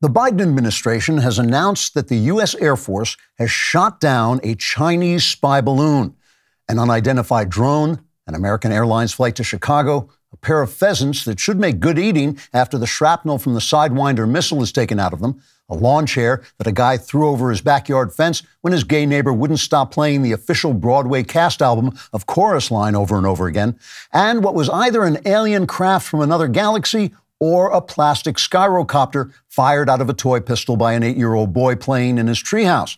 The Biden administration has announced that the U.S. Air Force has shot down a Chinese spy balloon, an unidentified drone, an American Airlines flight to Chicago, a pair of pheasants that should make good eating after the shrapnel from the Sidewinder missile is taken out of them, a lawn chair that a guy threw over his backyard fence when his gay neighbor wouldn't stop playing the official Broadway cast album of Chorus Line over and over again, and what was either an alien craft from another galaxy or a plastic skyrocopter fired out of a toy pistol by an 8-year-old boy playing in his treehouse.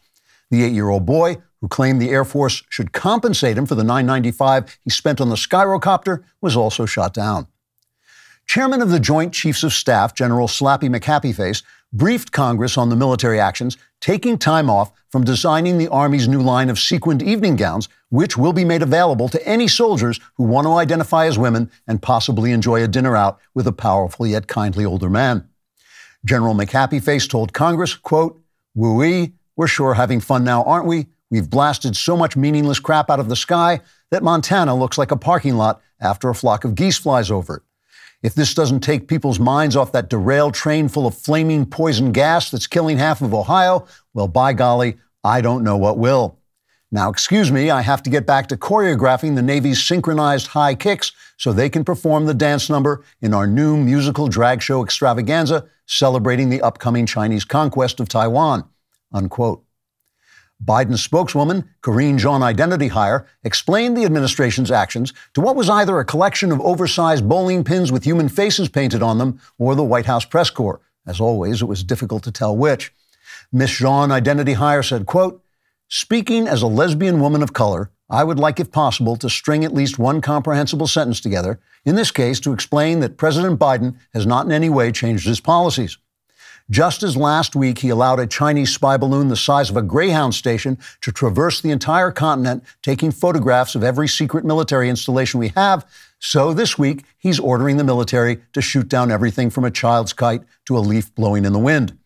The 8-year-old boy, who claimed the Air Force should compensate him for the $9.95 he spent on the skyrocopter, was also shot down. Chairman of the Joint Chiefs of Staff, General Slappy McHappyface, briefed Congress on the military actions, taking time off from designing the Army's new line of sequined evening gowns, which will be made available to any soldiers who want to identify as women and possibly enjoy a dinner out with a powerful yet kindly older man. General McHappyface told Congress, quote, "Woo-wee, we're sure having fun now, aren't we? We've blasted so much meaningless crap out of the sky that Montana looks like a parking lot after a flock of geese flies over it. If this doesn't take people's minds off that derailed train full of flaming poison gas that's killing half of Ohio, well, by golly, I don't know what will. Now, excuse me, I have to get back to choreographing the Navy's synchronized high kicks so they can perform the dance number in our new musical drag show extravaganza celebrating the upcoming Chinese conquest of Taiwan," unquote. Biden's spokeswoman, Karine Jean-Identity Hire, explained the administration's actions to what was either a collection of oversized bowling pins with human faces painted on them or the White House press corps. As always, it was difficult to tell which. Miss Jean-Identity Hire said, quote, "Speaking as a lesbian woman of color, I would like, if possible, to string at least one comprehensible sentence together, in this case to explain that President Biden has not in any way changed his policies. Just as last week he allowed a Chinese spy balloon the size of a Greyhound station to traverse the entire continent, taking photographs of every secret military installation we have, so this week he's ordering the military to shoot down everything from a child's kite to a leaf blowing in the wind.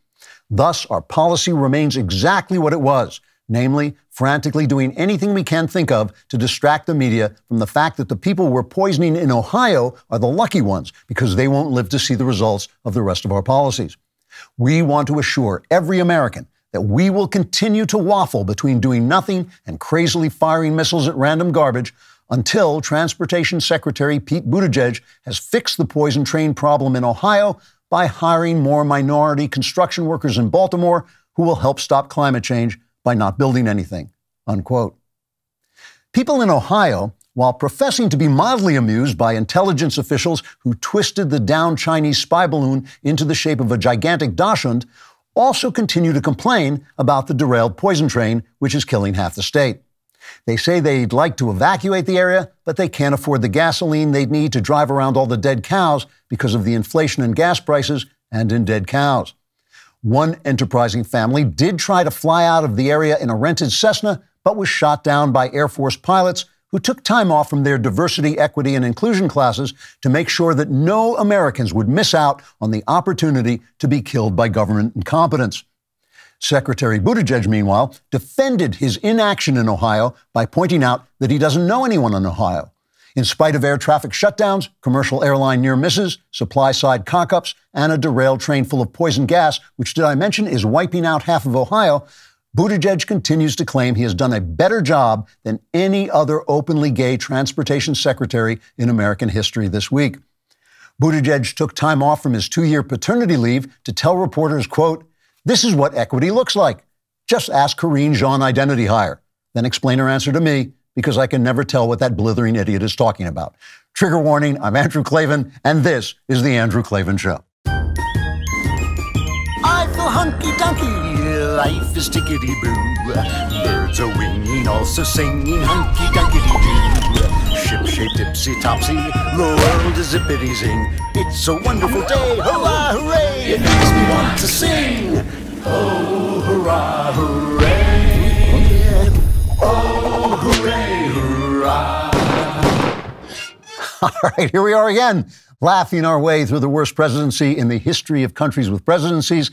Thus, our policy remains exactly what it was, namely, frantically doing anything we can think of to distract the media from the fact that the people we're poisoning in Ohio are the lucky ones because they won't live to see the results of the rest of our policies. We want to assure every American that we will continue to waffle between doing nothing and crazily firing missiles at random garbage until Transportation Secretary Pete Buttigieg has fixed the poison train problem in Ohio by hiring more minority construction workers in Baltimore who will help stop climate change by not building anything," unquote. People in Ohio, while professing to be mildly amused by intelligence officials who twisted the downed Chinese spy balloon into the shape of a gigantic dachshund, also continue to complain about the derailed poison train, which is killing half the state. They say they'd like to evacuate the area, but they can't afford the gasoline they'd need to drive around all the dead cows because of the inflation in gas prices and in dead cows. One enterprising family did try to fly out of the area in a rented Cessna, but was shot down by Air Force pilots who took time off from their diversity, equity, and inclusion classes to make sure that no Americans would miss out on the opportunity to be killed by government incompetence. Secretary Buttigieg, meanwhile, defended his inaction in Ohio by pointing out that he doesn't know anyone in Ohio. In spite of air traffic shutdowns, commercial airline near misses, supply-side cock-ups, and a derailed train full of poison gas, which, did I mention, is wiping out half of Ohio, Buttigieg continues to claim he has done a better job than any other openly gay transportation secretary in American history this week. Buttigieg took time off from his 2-year paternity leave to tell reporters, quote, "This is what equity looks like. Just ask Karine Jean-Identity Hire. Then explain her answer to me, because I can never tell what that blithering idiot is talking about." Trigger warning, I'm Andrew Klavan, and this is The Andrew Klavan Show. I feel hunky-dunky, life is tickety-boo. Birds are winging, also singing hunky-dunky-doo. Ship-shape, tipsy-topsy, the world is zippity-zing. It's a wonderful day, hurrah, hooray! It makes me want to sing. Oh, hurrah, hooray! Oh, hooray, hurrah! All right, here we are again, laughing our way through the worst presidency in the history of countries with presidencies.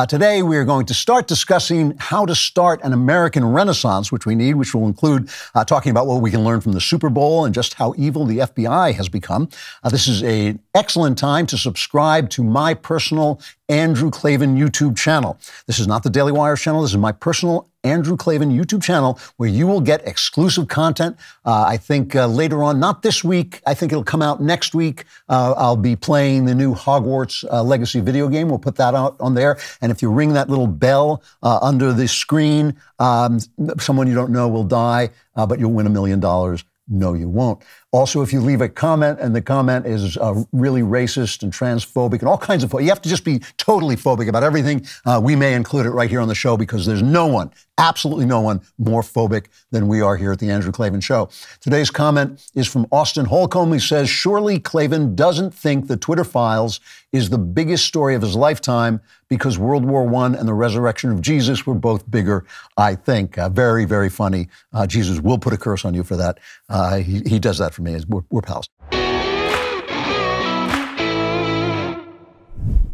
Today, we are going to start discussing how to start an American renaissance, which we need, which will include talking about what we can learn from the Super Bowl and just how evil the FBI has become. This is an excellent time to subscribe to my personal Andrew Klavan YouTube channel. This is not the Daily Wire channel. This is my personal Andrew Klavan YouTube channel, where you will get exclusive content. I think later on, not this week, I think it'll come out next week. I'll be playing the new Hogwarts Legacy video game. We'll put that out on there. And if you ring that little bell under the screen, someone you don't know will die, but you'll win $1 million. No, you won't. Also, if you leave a comment and the comment is really racist and transphobic and all kinds of, you have to just be totally phobic about everything. We may include it right here on the show because there's no one, absolutely no one, more phobic than we are here at the Andrew Klavan Show. Today's comment is from Austin Holcomb. He says, surely Klavan doesn't think the Twitter files is the biggest story of his lifetime because World War I and the resurrection of Jesus were both bigger, I think. Very, very funny. Jesus will put a curse on you for that. He does that for me. We're pals.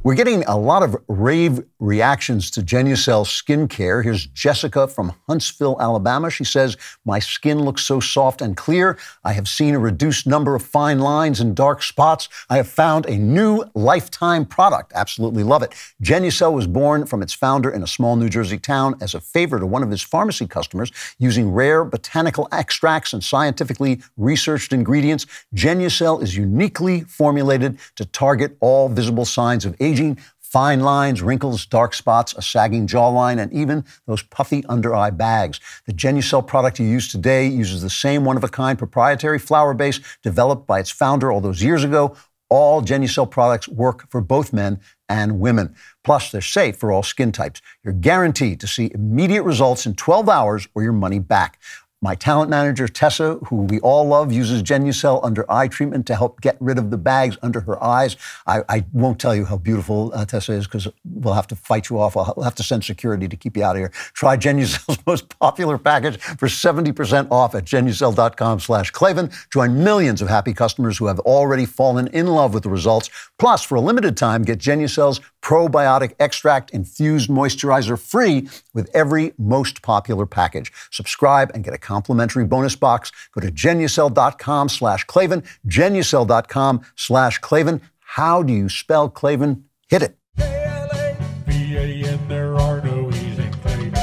We're getting a lot of rave reactions to Genucel skincare. Here's Jessica from Huntsville, Alabama. She says, my skin looks so soft and clear. I have seen a reduced number of fine lines and dark spots. I have found a new lifetime product. Absolutely love it. Genucel was born from its founder in a small New Jersey town as a favor to one of his pharmacy customers. Using rare botanical extracts and scientifically researched ingredients, Genucel is uniquely formulated to target all visible signs of aging, fine lines, wrinkles, dark spots, a sagging jawline, and even those puffy under-eye bags. The Genucel product you use today uses the same one-of-a-kind proprietary flower base developed by its founder all those years ago. All Genucel products work for both men and women. Plus, they're safe for all skin types. You're guaranteed to see immediate results in 12 hours or your money back. My talent manager, Tessa, who we all love, uses Genucel under eye treatment to help get rid of the bags under her eyes. I won't tell you how beautiful Tessa is because we'll have to fight you off. I'll have to send security to keep you out of here. Try Genucel's most popular package for 70% off at Genucel.com/Klavan. Join millions of happy customers who have already fallen in love with the results. Plus, for a limited time, get Genucel's probiotic extract infused moisturizer free with every most popular package. Subscribe and get a complimentary bonus box. Go to Genucel.com/Klavan, Genucel.com/Klavan. How do you spell Klavan? Hit it. K-L-A-V-A-N, there are no easy things.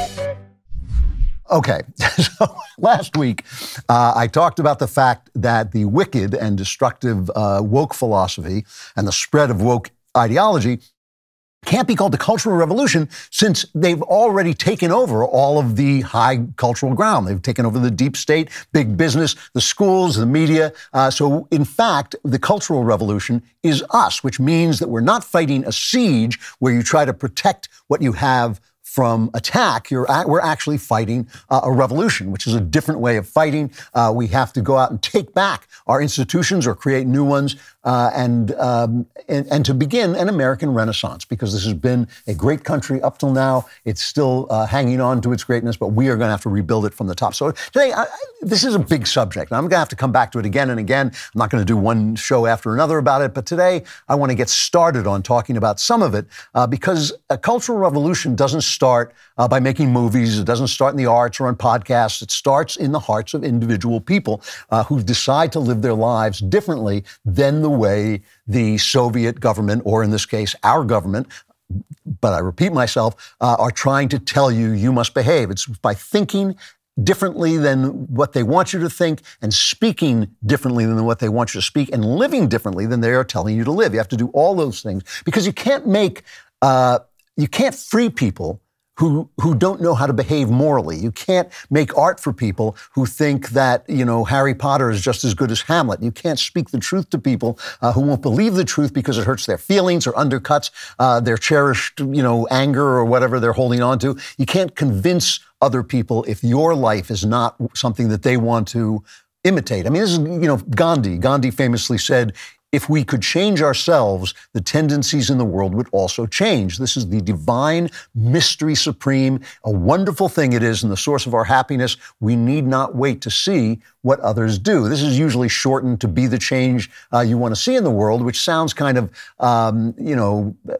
Okay, so last week I talked about the fact that the wicked and destructive woke philosophy and the spread of woke ideology can't be called the Cultural Revolution since they've already taken over all of the high cultural ground. They've taken over the deep state, big business, the schools, the media. So in fact, the Cultural Revolution is us, which means that we're not fighting a siege where you try to protect what you have from attack. We're actually fighting a revolution, which is a different way of fighting. We have to go out and take back our institutions or create new ones and to begin an American Renaissance, because this has been a great country up till now. It's still hanging on to its greatness, but we are going to have to rebuild it from the top. So today, this is a big subject. I'm going to have to come back to it again and again. I'm not going to do one show after another about it, but today I want to get started on talking about some of it because a cultural revolution doesn't start by making movies. It doesn't start in the arts or on podcasts. It starts in the hearts of individual people who decide to live their lives differently than the way the Soviet government, or in this case, our government, but I repeat myself, are trying to tell you, you must behave. It's by thinking differently than what they want you to think and speaking differently than what they want you to speak and living differently than they are telling you to live. You have to do all those things because you can't free people who don't know how to behave morally. You can't make art for people who think that, Harry Potter is just as good as Hamlet. You can't speak the truth to people who won't believe the truth because it hurts their feelings or undercuts their cherished, anger or whatever they're holding on to. You can't convince other people if your life is not something that they want to imitate. I mean, this is, Gandhi. Gandhi famously said, if we could change ourselves, the tendencies in the world would also change. This is the divine mystery supreme, a wonderful thing it is and the source of our happiness. We need not wait to see what others do. This is usually shortened to be the change you want to see in the world, which sounds kind of,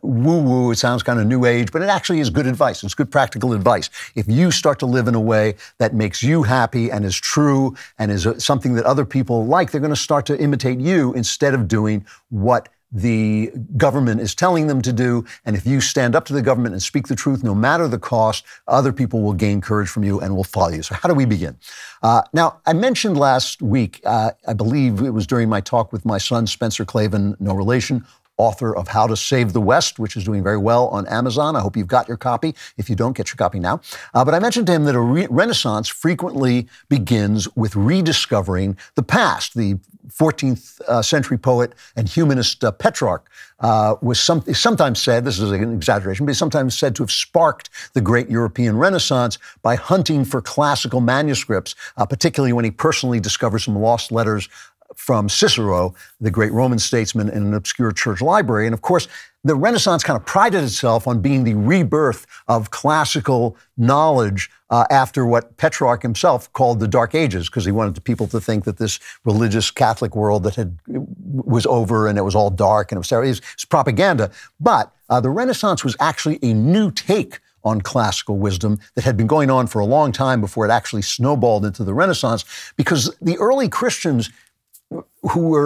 woo-woo. It sounds kind of new age, but it actually is good advice. It's good practical advice. If you start to live in a way that makes you happy and is true and is something that other people like, they're going to start to imitate you instead of doing what the government is telling them to do. And if you stand up to the government and speak the truth, no matter the cost, other people will gain courage from you and will follow you. So how do we begin? Now, I mentioned last week, I believe it was during my talk with my son, Spencer Klavan, no relation, author of How to Save the West, which is doing very well on Amazon. I hope you've got your copy. If you don't, get your copy now. But I mentioned to him that a Renaissance frequently begins with rediscovering the past. The 14th century poet and humanist Petrarch was sometimes said, this is an exaggeration, but sometimes said to have sparked the great European Renaissance by hunting for classical manuscripts, particularly when he personally discovered some lost letters from Cicero, the great Roman statesman, in an obscure church library. And of course, the Renaissance kind of prided itself on being the rebirth of classical knowledge after what Petrarch himself called the Dark Ages, because he wanted people to think that this religious Catholic world was over and it was all dark and it was propaganda. But the Renaissance was actually a new take on classical wisdom that had been going on for a long time before it actually snowballed into the Renaissance, because the early Christians,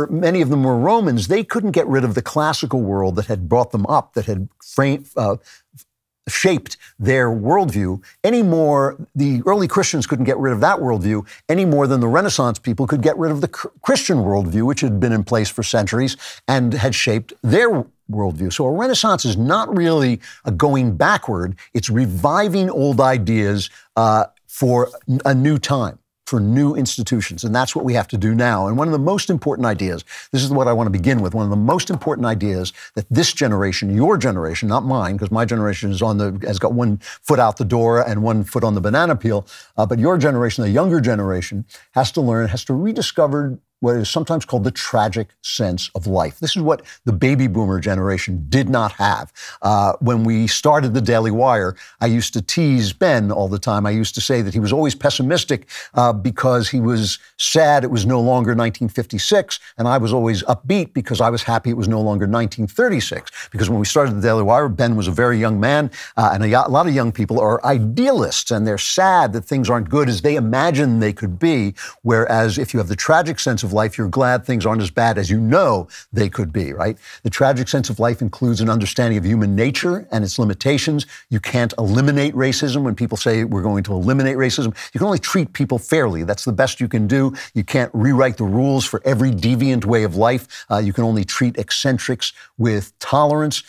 many of them were Romans, they couldn't get rid of the classical world that had brought them up, that had shaped their worldview any more. The early Christians couldn't get rid of that worldview any more than the Renaissance people could get rid of the Christian worldview, which had been in place for centuries and had shaped their worldview. So a Renaissance is not really a going backward. It's reviving old ideas for a new time, for new institutions. And that's what we have to do now. And one of the most important ideas, this is what I want to begin with, one of the most important ideas that this generation, your generation, not mine, because my generation has got one foot out the door and one foot on the banana peel, but your generation, the younger generation, has to learn, has to rediscover what is sometimes called the tragic sense of life. This is what the baby boomer generation did not have. When we started the Daily Wire, I used to tease Ben all the time. I used to say that he was always pessimistic because he was sad it was no longer 1956, and I was always upbeat because I was happy it was no longer 1936. Because when we started the Daily Wire, Ben was a very young man, and a lot of young people are idealists, and they're sad that things aren't good as they imagine they could be, whereas if you have the tragic sense of life, you're glad things aren't as bad as you know they could be, right? The tragic sense of life includes an understanding of human nature and its limitations. You can't eliminate racism. When people say we're going to eliminate racism, you can only treat people fairly. That's the best you can do. You can't rewrite the rules for every deviant way of life. You can only treat eccentrics with tolerance.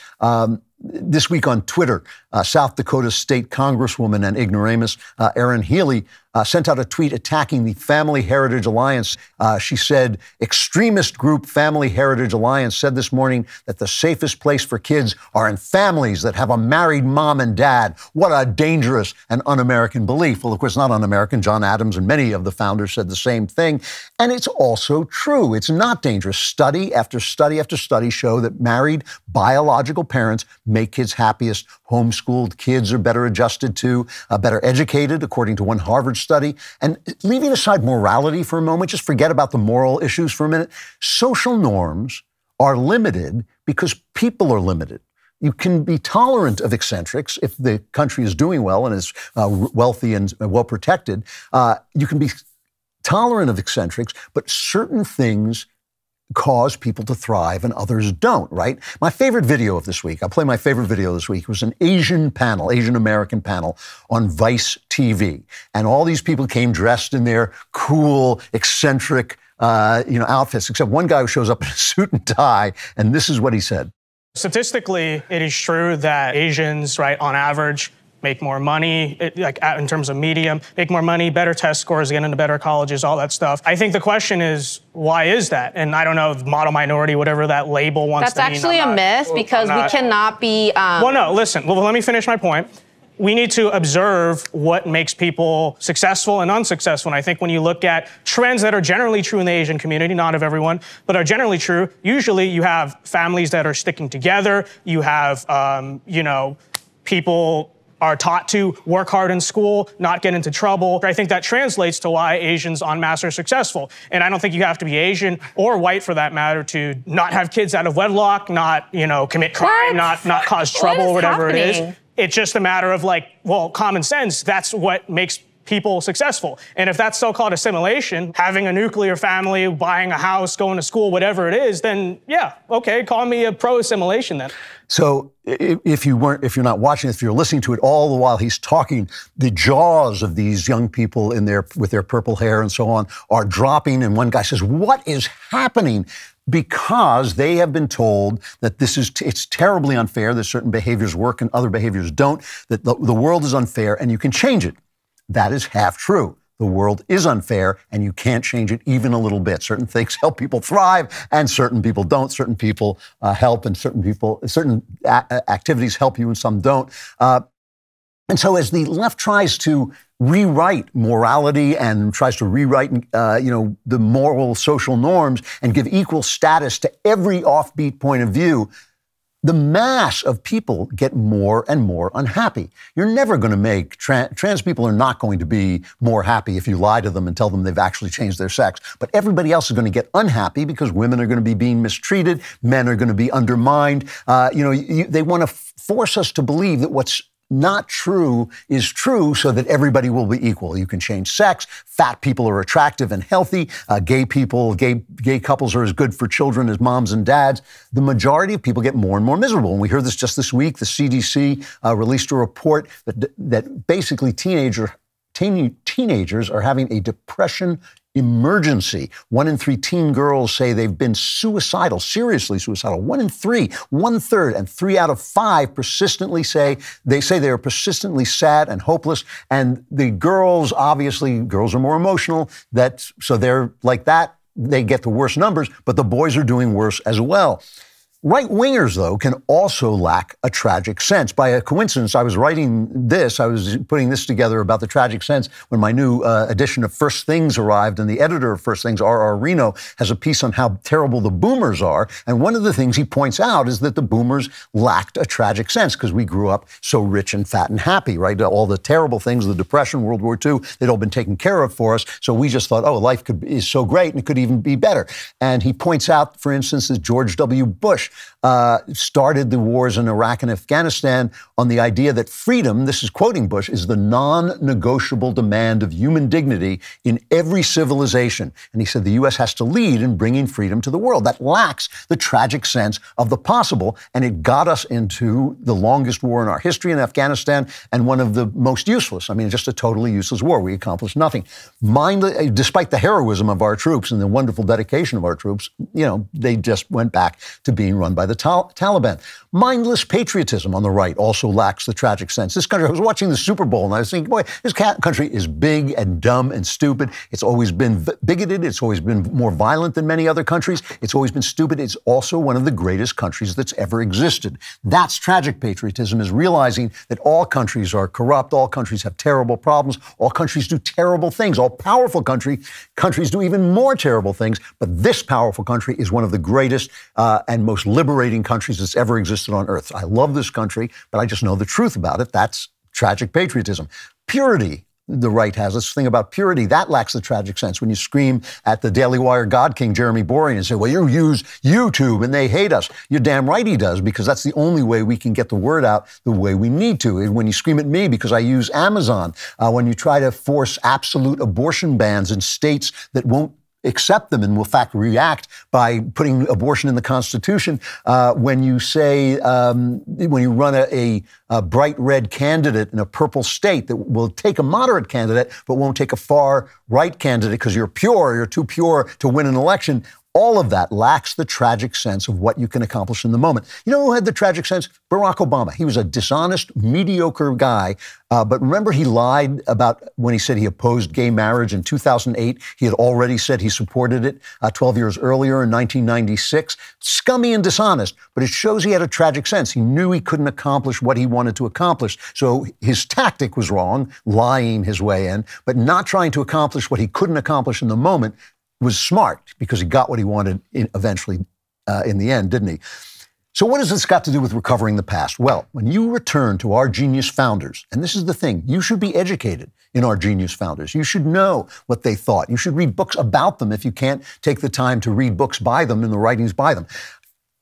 This week on Twitter, South Dakota State Congresswoman and ignoramus Erin Healy sent out a tweet attacking the Family Heritage Alliance. She said, extremist group Family Heritage Alliance said this morning that the safest place for kids are in families that have a married mom and dad. What a dangerous and un-American belief. Well, of course, not un-American. John Adams and many of the founders said the same thing. And it's also true. It's not dangerous. Study after study after study show that married biological parents make kids happiest. Homeschooled kids are better adjusted to, better educated, according to one Harvard study. And leaving aside morality for a moment, just forget about the moral issues for a minute. Social norms are limited because people are limited. You can be tolerant of eccentrics if the country is doing well and is wealthy and well protected. You can be tolerant of eccentrics, but certain things cause people to thrive and others don't, right? My favorite video of this week, I'll play my favorite video this week, was an Asian American panel on Vice TV. And all these people came dressed in their cool, eccentric, outfits, except one guy who shows up in a suit and tie, and this is what he said. Statistically, it is true that Asians, right, on average, make more money, in terms of medium, make more money, better test scores, get into better colleges, all that stuff. I think the question is, why is that? And I don't know, model minority, whatever that label wants to mean. That's actually a myth because we cannot be... Well, no, listen. Well, let me finish my point. We need to observe what makes people successful and unsuccessful. And I think when you look at trends that are generally true in the Asian community, not of everyone, but are generally true, usually you have families that are sticking together. You have, people are taught to work hard in school, not get into trouble. I think that translates to why Asians en masse are successful. And I don't think you have to be Asian or white for that matter to not have kids out of wedlock, not, commit crime, not cause trouble, whatever it is. It's just a matter of common sense. That's what makes people successful. And if that's so-called assimilation, having a nuclear family, buying a house, going to school, whatever it is, then yeah, okay, call me a pro-assimilation then. So if you're not watching, if you're listening to it all the while he's talking, the jaws of these young people with their purple hair and so on are dropping. And one guy says, "What is happening?" Because they have been told that it's terribly unfair, that certain behaviors work and other behaviors don't, that the world is unfair and you can change it. That is half true. The world is unfair, and you can't change it even a little bit. Certain things help people thrive, and certain people don't. Certain people help, and certain activities help you, and some don't. And so, as the left tries to rewrite morality and tries to rewrite, the moral social norms and give equal status to every offbeat point of view, the mass of people get more and more unhappy. You're never going to make trans people are not going to be more happy if you lie to them and tell them they've actually changed their sex. But everybody else is going to get unhappy because women are going to be being mistreated, men are going to be undermined. They want to force us to believe that what's not true is true so that everybody will be equal. You can change sex. Fat people are attractive and healthy. Gay couples are as good for children as moms and dads. The majority of people get more and more miserable. And we heard this just this week. The CDC released a report that basically teenagers are having a depression emergency. 1 in 3 teen girls say they've been suicidal, seriously suicidal. 1 in 3, 1/3, and 3 out of 5 persistently say they are persistently sad and hopeless. And the girls are more emotional. So they're like that. They get the worst numbers, but the boys are doing worse as well. Right-wingers, though, can also lack a tragic sense. By a coincidence, I was putting this together about the tragic sense when my new edition of First Things arrived, and the editor of First Things, R.R. Reno, has a piece on how terrible the boomers are. And one of the things he points out is that the boomers lacked a tragic sense because we grew up so rich and fat and happy, right? All the terrible things, the Depression, World War II, they'd all been taken care of for us. So we just thought, life is so great and it could even be better. And he points out, for instance, that George W. Bush started the wars in Iraq and Afghanistan on the idea that freedom, this is quoting Bush, is the non-negotiable demand of human dignity in every civilization. And he said the U.S. has to lead in bringing freedom to the world. That lacks the tragic sense of the possible, and it got us into the longest war in our history in Afghanistan and one of the most useless. I mean, just a totally useless war. We accomplished nothing. Despite the heroism of our troops and the wonderful dedication of our troops, they just went back to being run by the Taliban. Mindless patriotism on the right also lacks the tragic sense. This country, I was watching the Super Bowl and I was thinking, boy, this country is big and dumb and stupid. It's always been bigoted. It's always been more violent than many other countries. It's always been stupid. It's also one of the greatest countries that's ever existed. That's tragic patriotism, is realizing that all countries are corrupt. All countries have terrible problems. All countries do terrible things. All powerful countries do even more terrible things. But this powerful country is one of the greatest and most liberating countries that's ever existed on earth. I love this country, but I just know the truth about it. That's tragic patriotism. Purity, the right has this thing about purity. That lacks the tragic sense. When you scream at the DailyWire God King, Jeremy Boring, and say, well, you use YouTube and they hate us. You're damn right he does, because that's the only way we can get the word out the way we need to. And when you scream at me because I use Amazon, when you try to force absolute abortion bans in states that won't accept them and will, in fact, react by putting abortion in the Constitution. When you say, when you run a bright red candidate in a purple state that will take a moderate candidate but won't take a far right candidate because you're too pure to win an election. All of that lacks the tragic sense of what you can accomplish in the moment. You know who had the tragic sense? Barack Obama. He was a dishonest, mediocre guy. But remember, he lied about when he said he opposed gay marriage in 2008. He had already said he supported it 12 years earlier in 1996. Scummy and dishonest. But it shows he had a tragic sense. He knew he couldn't accomplish what he wanted to accomplish. So his tactic was wrong, lying his way in, but not trying to accomplish what he couldn't accomplish in the moment was smart, because he got what he wanted eventually in the end, didn't he? So what has this got to do with recovering the past? Well, when you return to our genius founders, and this is the thing, you should be educated in our genius founders. You should know what they thought. You should read books about them if you can't take the time to read books by them and the writings by them.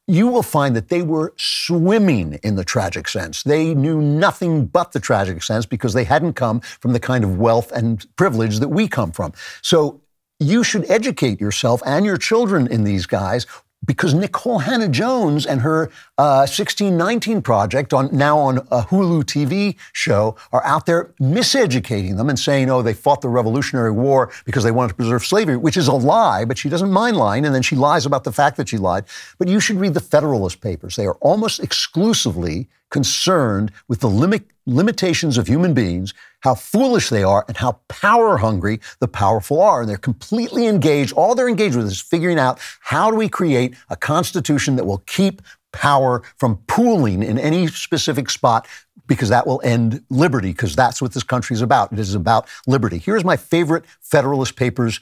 you will find that they were swimming in the tragic sense. They knew nothing but the tragic sense because they hadn't come from the kind of wealth and privilege that we come from. So you should educate yourself and your children in these guys, because Nicole Hannah-Jones and her 1619 project, now on a Hulu TV show, are out there miseducating them and saying, oh, they fought the Revolutionary War because they wanted to preserve slavery, which is a lie, but she doesn't mind lying, and then she lies about the fact that she lied. But you should read the Federalist Papers. They are almost exclusively concerned with the limitations of human beings, how foolish they are, and how power hungry the powerful are. And they're completely engaged. All they're engaged with is figuring out, how do we create a constitution that will keep power from pooling in any specific spot, because that will end liberty, because that's what this country is about. It is about liberty. Here's my favorite Federalist Papers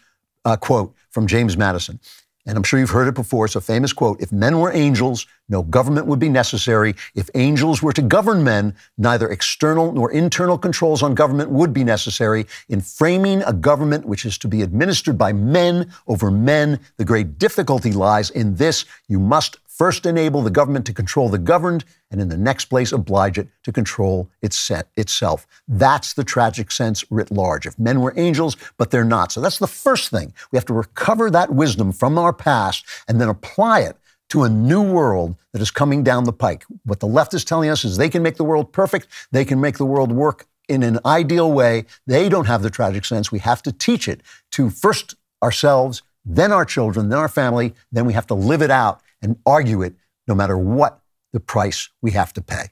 quote from James Madison. And I'm sure you've heard it before. It's a famous quote. If men were angels, no government would be necessary. If angels were to govern men, neither external nor internal controls on government would be necessary. In framing a government which is to be administered by men over men, the great difficulty lies in this: you must first enable the government to control the governed, and in the next place oblige it to control itself. That's the tragic sense writ large. If men were angels, but they're not. So that's the first thing. We have to recover that wisdom from our past and then apply it to a new world that is coming down the pike. What the left is telling us is they can make the world perfect. They can make the world work in an ideal way. They don't have the tragic sense. We have to teach it to first ourselves, then our children, then our family. Then we have to live it out and argue it, no matter what the price we have to pay.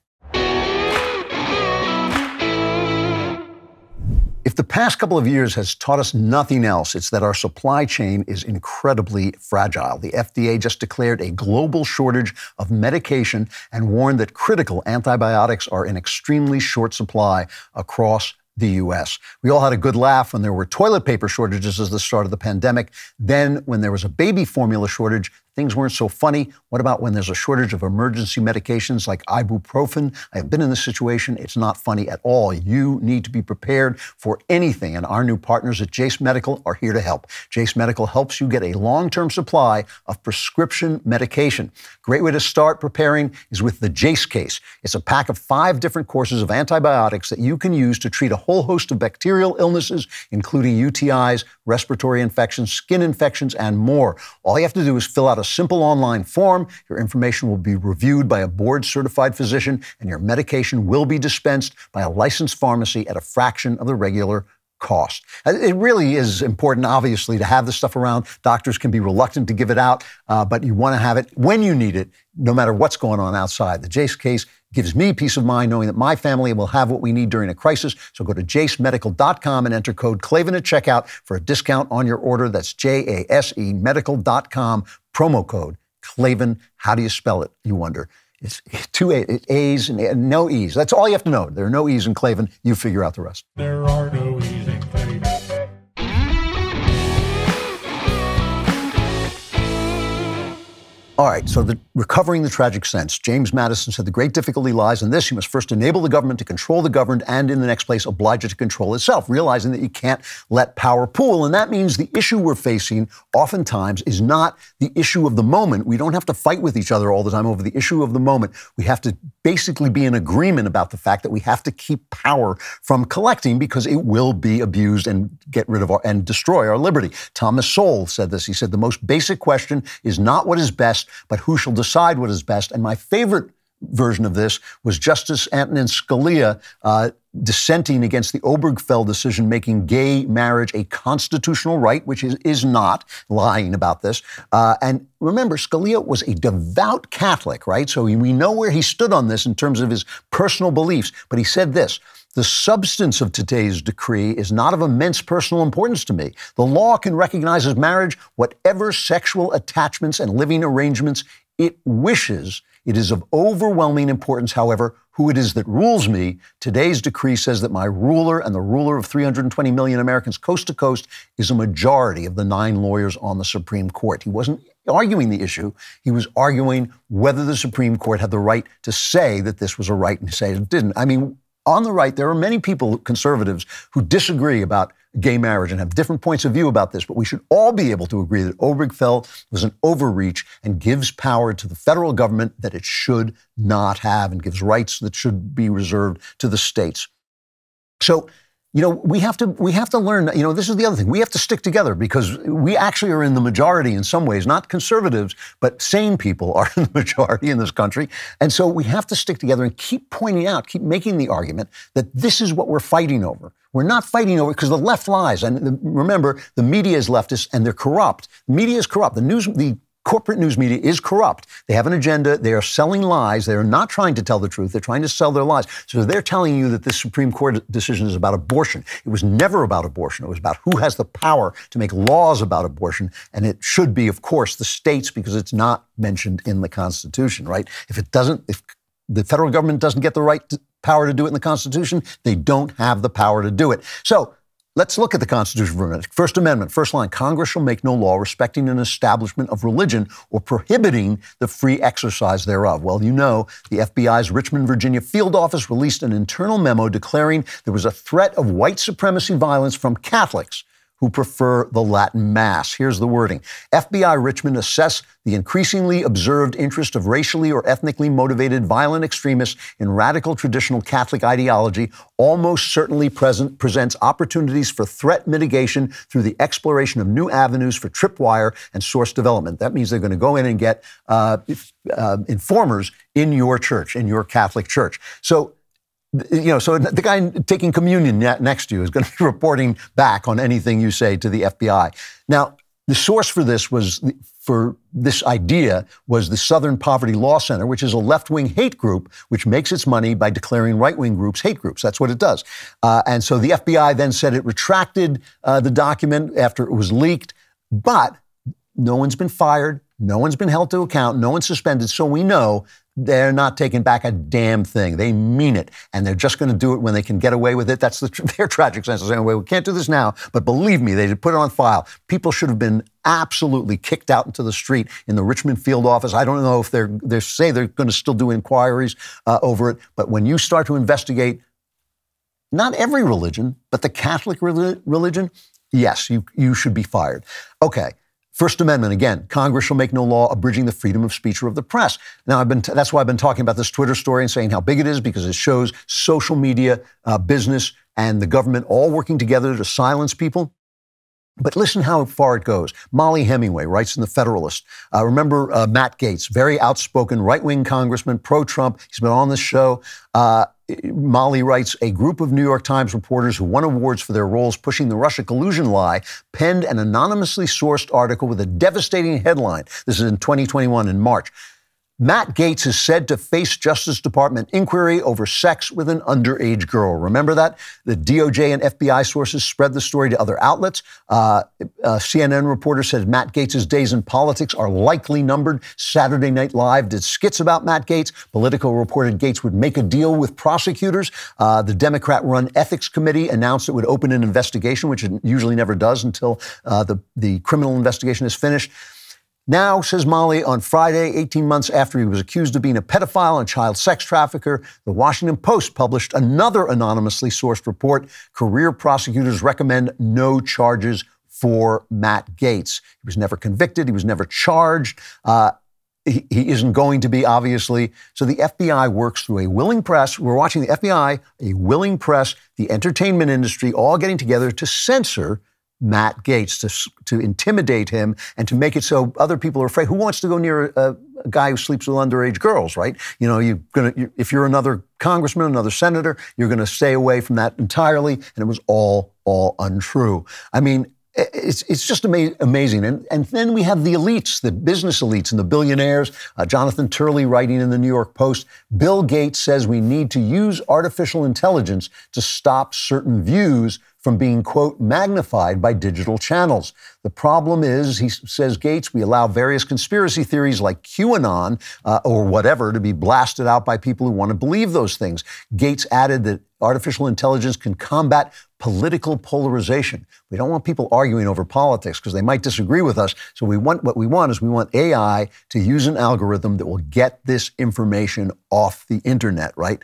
If the past couple of years has taught us nothing else, it's that our supply chain is incredibly fragile. The FDA just declared a global shortage of medication and warned that critical antibiotics are in extremely short supply across the U.S. We all had a good laugh when there were toilet paper shortages at the start of the pandemic. Then, when there was a baby formula shortage, things weren't so funny. What about when there's a shortage of emergency medications like ibuprofen? I have been in this situation. It's not funny at all. You need to be prepared for anything, and our new partners at Jase Medical are here to help. Jase Medical helps you get a long-term supply of prescription medication. Great way to start preparing is with the Jase case. It's a pack of 5 different courses of antibiotics that you can use to treat a whole host of bacterial illnesses, including UTIs, respiratory infections, skin infections, and more. All you have to do is fill out a simple online form. Your information will be reviewed by a board-certified physician, and your medication will be dispensed by a licensed pharmacy at a fraction of the regular cost. It really is important, obviously, to have this stuff around. Doctors can be reluctant to give it out, but you want to have it when you need it, no matter what's going on outside. The Jase case gives me peace of mind knowing that my family will have what we need during a crisis. So go to jasemedical.com and enter code Klavan at checkout for a discount on your order. That's JASE medical.com, promo code Klavan. How do you spell it, you wonder? It's 2 A's and no E's. That's all you have to know. There are no E's in Klavan. You figure out the rest. There are no E's in Klavan. All right, so recovering the tragic sense. James Madison said the great difficulty lies in this: you must first enable the government to control the governed, and in the next place oblige it to control itself, realizing that you can't let power pool. And that means the issue we're facing oftentimes is not the issue of the moment. We don't have to fight with each other all the time over the issue of the moment. We have to basically be in agreement about the fact that we have to keep power from collecting, because it will be abused and get rid of and destroy our liberty. Thomas Sowell said this. He said, the most basic question is not what is best, but who shall decide what is best. And my favorite version of this was Justice Antonin Scalia dissenting against the Obergefell decision, making gay marriage a constitutional right, which is not, lying about this. And remember, Scalia was a devout Catholic, right? So we know where he stood on this in terms of his personal beliefs. But he said this: the substance of today's decree is not of immense personal importance to me. The law can recognize as marriage whatever sexual attachments and living arrangements it wishes. It is of overwhelming importance, however, who it is that rules me. Today's decree says that my ruler and the ruler of 320 million Americans coast to coast is a majority of the 9 lawyers on the Supreme Court. He wasn't arguing the issue. He was arguing whether the Supreme Court had the right to say that this was a right and say it didn't. I mean, On the right, there are many people, conservatives, who disagree about gay marriage and have different points of view about this, but we should all be able to agree that Obergefell was an overreach and gives power to the federal government that it should not have and gives rights that should be reserved to the states. So, we have to learn, this is the other thing. We have to stick together because we actually are in the majority in some ways, not conservatives, but sane people are in the majority in this country. And so we have to stick together and keep pointing out, keep making the argument that this is what we're fighting over. We're not fighting over because the left lies. And remember, the media is leftist and they're corrupt. The media is corrupt. The corporate news media is corrupt. They have an agenda. They are selling lies. They are not trying to tell the truth. They're trying to sell their lies. So they're telling you that this Supreme Court decision is about abortion. It was never about abortion. It was about who has the power to make laws about abortion. And it should be, of course, the states because it's not mentioned in the Constitution, right? If the federal government doesn't get the power to do it in the Constitution, they don't have the power to do it. So let's look at the Constitution for a minute. First Amendment, first line, Congress shall make no law respecting an establishment of religion or prohibiting the free exercise thereof. Well, the FBI's Richmond, Virginia field office released an internal memo declaring there was a threat of white supremacy violence from Catholics who prefer the Latin Mass. Here's the wording. FBI Richmond assess the increasingly observed interest of racially or ethnically motivated violent extremists in radical traditional Catholic ideology almost certainly presents opportunities for threat mitigation through the exploration of new avenues for tripwire and source development. That means they're going to go in and get informers in your church, in your Catholic church. So the guy taking communion next to you is going to be reporting back on anything you say to the FBI. Now, the source for this idea was the Southern Poverty Law Center, which is a left-wing hate group, which makes its money by declaring right-wing groups hate groups. That's what it does. And so the FBI then said it retracted the document after it was leaked, but no one's been fired. No one's been held to account. No one's suspended. So we know they're not taking back a damn thing. They mean it. And they're just going to do it when they can get away with it. That's their tragic sense of saying, well, we can't do this now. But believe me, they did put it on file. People should have been absolutely kicked out into the street in the Richmond field office. I don't know if they say they're going to still do inquiries over it. But when you start to investigate not every religion, but the Catholic religion, yes, you should be fired. Okay. First Amendment, again, Congress shall make no law abridging the freedom of speech or of the press. Now, that's why I've been talking about this Twitter story and saying how big it is, because it shows social media, business, and the government all working together to silence people. But listen how far it goes. Molly Hemingway writes in The Federalist. Remember Matt Gaetz, very outspoken right-wing congressman, pro-Trump. He's been on this show. Molly writes, a group of New York Times reporters who won awards for their roles pushing the Russia collusion lie penned an anonymously sourced article with a devastating headline. This is in 2021 in March. Matt Gaetz is said to face Justice Department inquiry over sex with an underage girl. Remember that? The DOJ and FBI sources spread the story to other outlets. A CNN reporter said Matt Gaetz's days in politics are likely numbered. Saturday Night Live did skits about Matt Gaetz. Politico reported Gaetz would make a deal with prosecutors. The Democrat-run Ethics Committee announced it would open an investigation, which it usually never does until the criminal investigation is finished. Now, says Molly, on Friday, 18 months after he was accused of being a pedophile and child sex trafficker, the Washington Post published another anonymously sourced report. Career prosecutors recommend no charges for Matt Gaetz. He was never convicted. He was never charged. He isn't going to be, obviously. So the FBI works through a willing press. We're watching the FBI, a willing press, the entertainment industry, all getting together to censor Matt Gaetz, to intimidate him and to make it so other people are afraid. Who wants to go near a guy who sleeps with underage girls, right? If you're another congressman, another senator, you're going to stay away from that entirely. And it was all untrue. I mean, it's just amazing. And then we have the elites, the business elites and the billionaires. Jonathan Turley writing in the New York Post, Bill Gates says we need to use artificial intelligence to stop certain views from being, quote, magnified by digital channels. The problem is, he says Gates, we allow various conspiracy theories like QAnon or whatever to be blasted out by people who want to believe those things. Gates added that artificial intelligence can combat political polarization. We don't want people arguing over politics because they might disagree with us. So we want AI to use an algorithm that will get this information off the internet, right?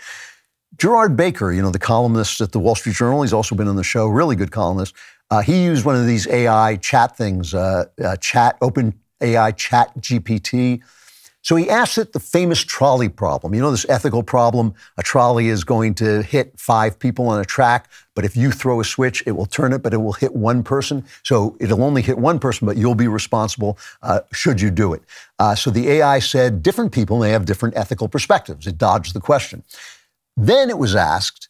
Gerard Baker, the columnist at the Wall Street Journal, he's also been on the show, really good columnist. He used one of these AI chat things, open AI chat GPT. So he asked it the famous trolley problem. This ethical problem, a trolley is going to hit 5 people on a track, but if you throw a switch, it will turn it, but it will hit one person. So it'll only hit one person, but you'll be responsible should you do it. So the AI said different people may have different ethical perspectives. It dodged the question. Then it was asked,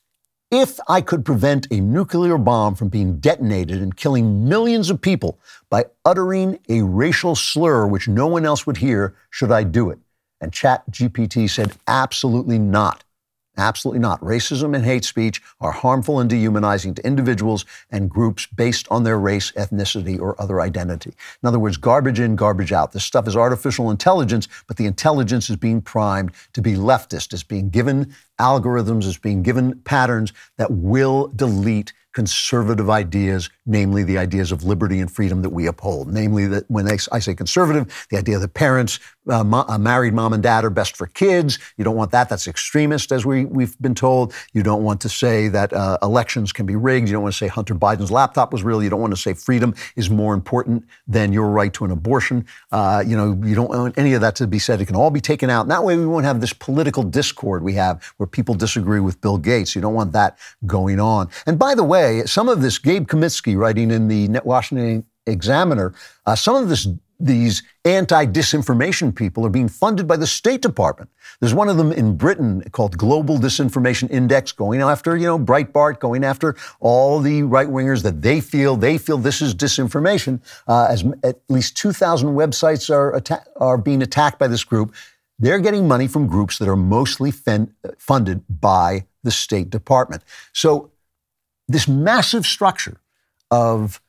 if I could prevent a nuclear bomb from being detonated and killing millions of people by uttering a racial slur which no one else would hear, should I do it? And ChatGPT said, absolutely not. Absolutely not. Racism and hate speech are harmful and dehumanizing to individuals and groups based on their race, ethnicity, or other identity. In other words, garbage in, garbage out. This stuff is artificial intelligence, but the intelligence is being primed to be leftist. It's being given algorithms, it's being given patterns that will delete conservative ideas, namely the ideas of liberty and freedom that we uphold. Namely that when I say conservative, the idea that parents, married mom and dad are best for kids. You don't want that. That's extremist, as we've been told. You don't want to say that elections can be rigged. You don't want to say Hunter Biden's laptop was real. You don't want to say freedom is more important than your right to an abortion. You don't want any of that to be said. It can all be taken out. And that way we won't have this political discord we have where people disagree with Bill Gates. You don't want that going on. And by the way, some of this, Gabe Kamitsky writing in the Washington Examiner, some of these anti-disinformation people are being funded by the State Department. There's one of them in Britain called Global Disinformation Index, going after, Breitbart, going after all the right-wingers that they feel this is disinformation. As at least 2,000 websites are being attacked by this group. They're getting money from groups that are mostly funded by the State Department. So this massive structure of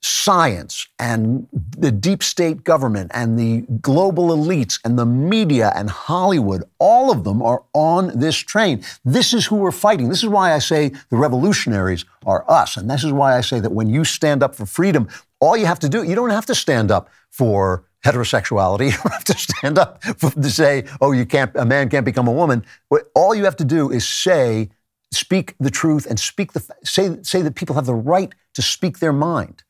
science and the deep state government and the global elites and the media and Hollywood, all of them are on this train. This is who we're fighting. This is why I say the revolutionaries are us. And this is why I say that when you stand up for freedom, all you have to do, you don't have to stand up for heterosexuality. You don't have to stand up to say, a man can't become a woman. All you have to do is speak the truth and say that people have the right to speak their mind,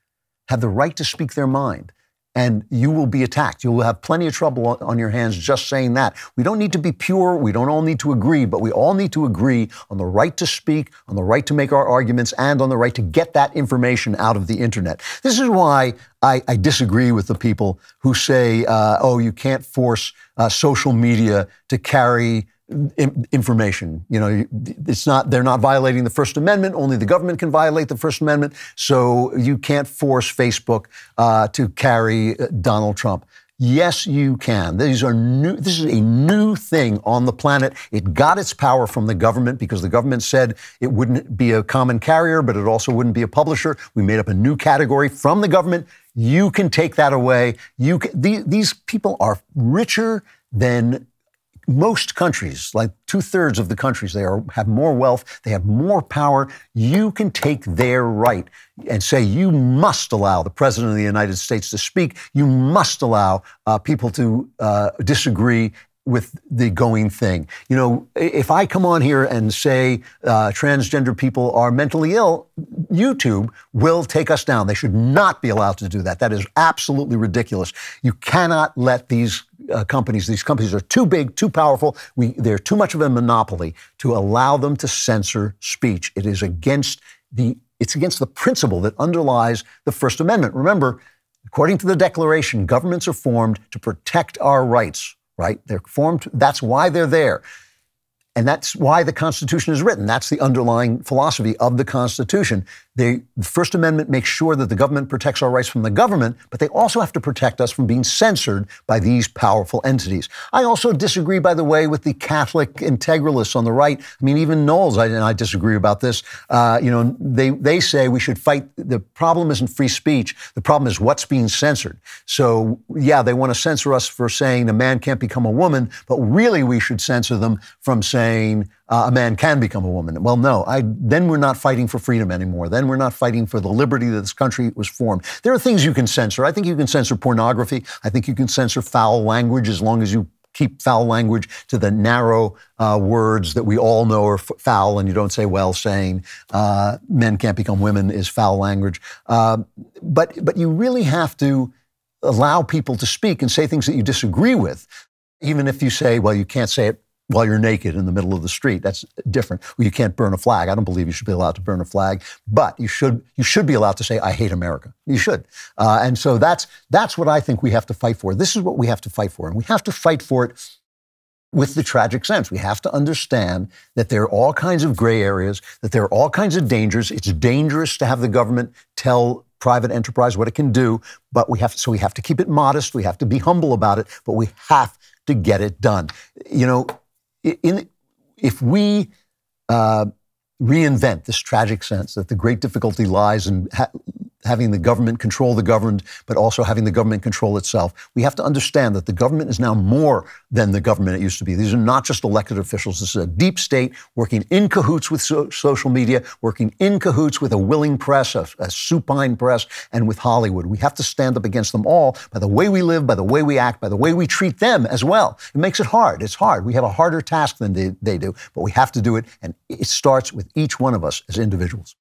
and you will be attacked. You will have plenty of trouble on your hands just saying that. We don't need to be pure. We don't all need to agree, but we all need to agree on the right to speak, on the right to make our arguments, and on the right to get that information out of the internet. This is why I disagree with the people who say, you can't force social media to carry information. They're not violating the First Amendment. Only the government can violate the First Amendment. So you can't force Facebook to carry Donald Trump. Yes, you can. This is a new thing on the planet. It got its power from the government because the government said it wouldn't be a common carrier, but it also wouldn't be a publisher. We made up a new category from the government. You can take that away. These people are richer than most countries, like 2/3 of the countries, have more wealth, they have more power. You can take their right and say you must allow the President of the United States to speak. You must allow people to disagree with the going thing. If I come on here and say transgender people are mentally ill, YouTube will take us down. They should not be allowed to do that. That is absolutely ridiculous. You cannot let these companies are too big, too powerful. They're too much of a monopoly to allow them to censor speech. It's against the principle that underlies the First Amendment. Remember, according to the Declaration, governments are formed to protect our rights. Right? They're formed. That's why they're there. And that's why the Constitution is written. That's the underlying philosophy of the Constitution. The First Amendment makes sure that the government protects our rights from the government, but they also have to protect us from being censored by these powerful entities. I also disagree, by the way, with the Catholic integralists on the right. I mean, even Knowles and I disagree about this. They say we should fight. The problem isn't free speech. The problem is what's being censored. So, yeah, they want to censor us for saying a man can't become a woman, but really we should censor them from saying a man can become a woman. Well, no, then we're not fighting for freedom anymore. Then we're not fighting for the liberty that this country was formed. There are things you can censor. I think you can censor pornography. I think you can censor foul language as long as you keep foul language to the narrow words that we all know are foul, and you don't say, well, saying men can't become women is foul language. But you really have to allow people to speak and say things that you disagree with, even if you say, well, you can't say it while you're naked in the middle of the street. That's different. Well, you can't burn a flag. I don't believe you should be allowed to burn a flag, but you should be allowed to say, I hate America. You should. And so that's what I think we have to fight for. This is what we have to fight for. And we have to fight for it with the tragic sense. We have to understand that there are all kinds of gray areas, that there are all kinds of dangers. It's dangerous to have the government tell private enterprise what it can do, but we have to keep it modest. We have to be humble about it, but we have to get it done. You know, if we reinvent this tragic sense that the great difficulty lies in having the government control the governed, but also having the government control itself, we have to understand that the government is now more than the government it used to be. These are not just elected officials. This is a deep state working in cahoots with social media, working in cahoots with a willing press, a supine press, and with Hollywood. We have to stand up against them all by the way we live, by the way we act, by the way we treat them as well. It makes it hard. It's hard. We have a harder task than they do, but we have to do it, and it starts with each one of us as individuals.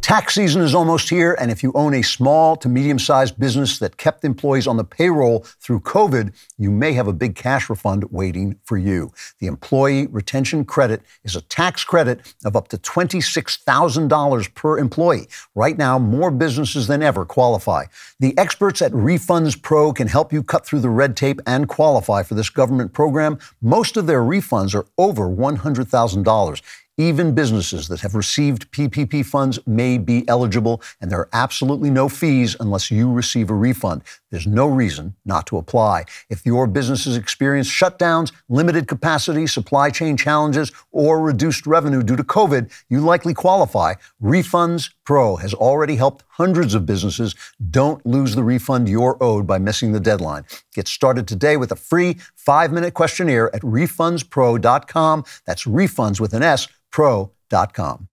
Tax season is almost here, and if you own a small to medium-sized business that kept employees on the payroll through COVID, you may have a big cash refund waiting for you. The Employee Retention Credit is a tax credit of up to $26,000 per employee. Right now, more businesses than ever qualify. The experts at Refunds Pro can help you cut through the red tape and qualify for this government program. Most of their refunds are over $100,000. Even businesses that have received PPP funds may be eligible, and there are absolutely no fees unless you receive a refund. There's no reason not to apply. If your business has experienced shutdowns, limited capacity, supply chain challenges, or reduced revenue due to COVID, you likely qualify. Refunds Pro has already helped hundreds of businesses. Don't lose the refund you're owed by missing the deadline. Get started today with a free 5-minute questionnaire at refundspro.com. That's refunds with an S, pro.com.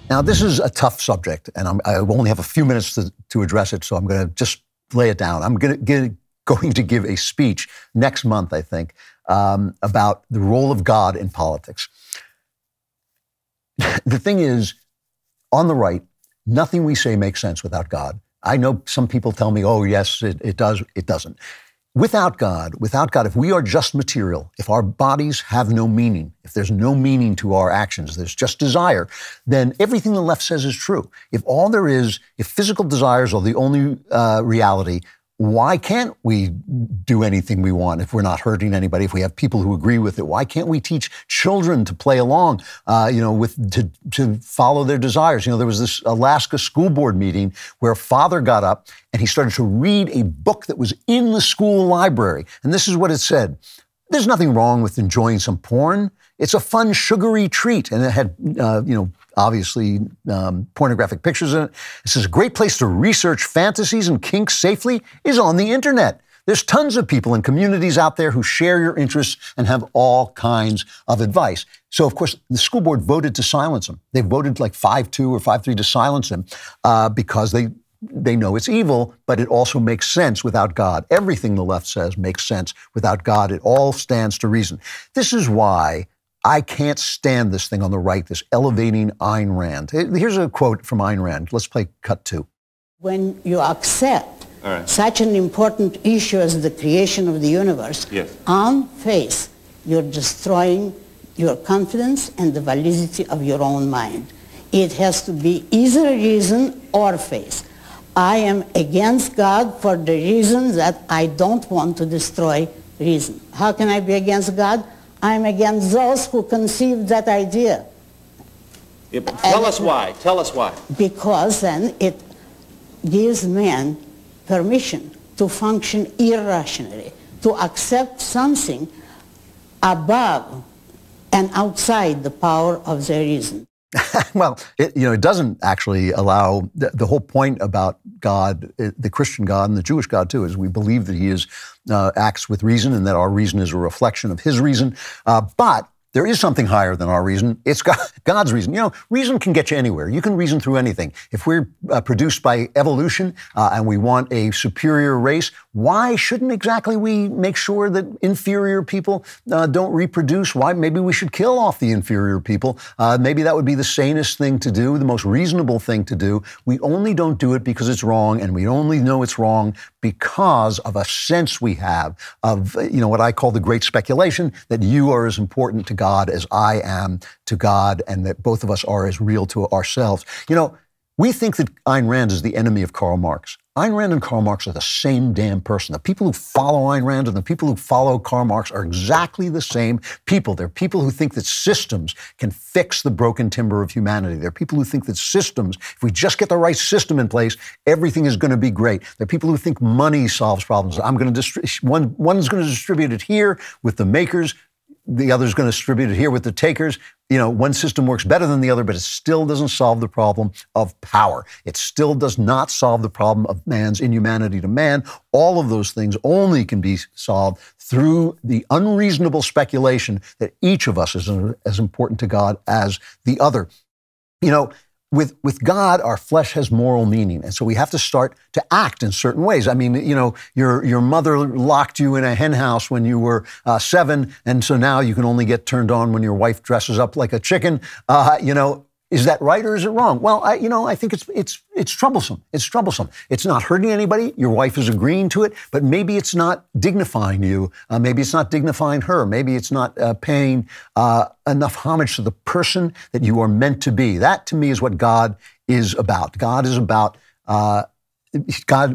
Now, this is a tough subject, and I only have a few minutes to address it, so I'm going to just lay it down. I'm going to give a speech next month, I think, about the role of God in politics. The thing is, on the right, nothing we say makes sense without God. I know some people tell me, oh, yes, it does. It doesn't. Without God, if we are just material, if our bodies have no meaning, if there's no meaning to our actions, there's just desire, then everything the left says is true. If physical desires are the only reality, why can't we do anything we want if we're not hurting anybody, if we have people who agree with it? Why can't we teach children to play along, to follow their desires? There was this Alaska school board meeting where a father got up and he started to read a book that was in the school library. And this is what it said. There's nothing wrong with enjoying some porn. It's a fun, sugary treat. And it had, obviously pornographic pictures in it. It says a great place to research fantasies and kinks safely is on the internet. There's tons of people and communities out there who share your interests and have all kinds of advice. So, of course, the school board voted to silence him. They voted like 5-2 or 5-3 to silence him because they know it's evil, but it also makes sense without God. Everything the left says makes sense without God. It all stands to reason. This is why I can't stand this thing on the right, this elevating Ayn Rand. Here's a quote from Ayn Rand. Let's play cut 2. When you accept such an important issue as the creation of the universe, on face, you're destroying your confidence and the validity of your own mind. It has to be either reason or faith. I am against God for the reason that I don't want to destroy reason. How can I be against God? I'm against those who conceived that idea. Tell us why. Tell us why. Because then it gives man permission to function irrationally, to accept something above and outside the power of their reason. Well, it doesn't actually allow, the whole point about God, the Christian God and the Jewish God too, is we believe that he acts with reason and that our reason is a reflection of his reason. But there is something higher than our reason. It's God's reason. You know, reason can get you anywhere. You can reason through anything. If we're produced by evolution and we want a superior race, why shouldn't exactly we make sure that inferior people don't reproduce? Why? Maybe we should kill off the inferior people. Maybe that would be the sanest thing to do, the most reasonable thing to do. We only don't do it because it's wrong, and we only know it's wrong because of a sense we have of, you know, what I call the great speculation, that you are as important to God as I am to God, and that both of us are as real to ourselves. You know, we think that Ayn Rand is the enemy of Karl Marx. Ayn Rand and Karl Marx are the same damn person. The people who follow Ayn Rand and the people who follow Karl Marx are exactly the same people. They're people who think that systems can fix the broken timber of humanity. They're people who think that systems, if we just get the right system in place, everything is going to be great. They're people who think money solves problems. One's going to distribute it here with the makers, the other's going to distribute it here with the takers. You know, one system works better than the other, but it still doesn't solve the problem of power. It still does not solve the problem of man's inhumanity to man. All of those things only can be solved through the unreasonable speculation that each of us is as important to God as the other. You know, with God, our flesh has moral meaning, and so we have to start to act in certain ways. I mean, you know, your mother locked you in a hen house when you were 7, and so now you can only get turned on when your wife dresses up like a chicken. You know, is that right or is it wrong? Well, I think it's troublesome. It's troublesome. It's not hurting anybody. Your wife is agreeing to it, but maybe it's not dignifying you. Maybe it's not dignifying her. Maybe it's not paying enough homage to the person that you are meant to be. That, to me, is what God is about. God is about,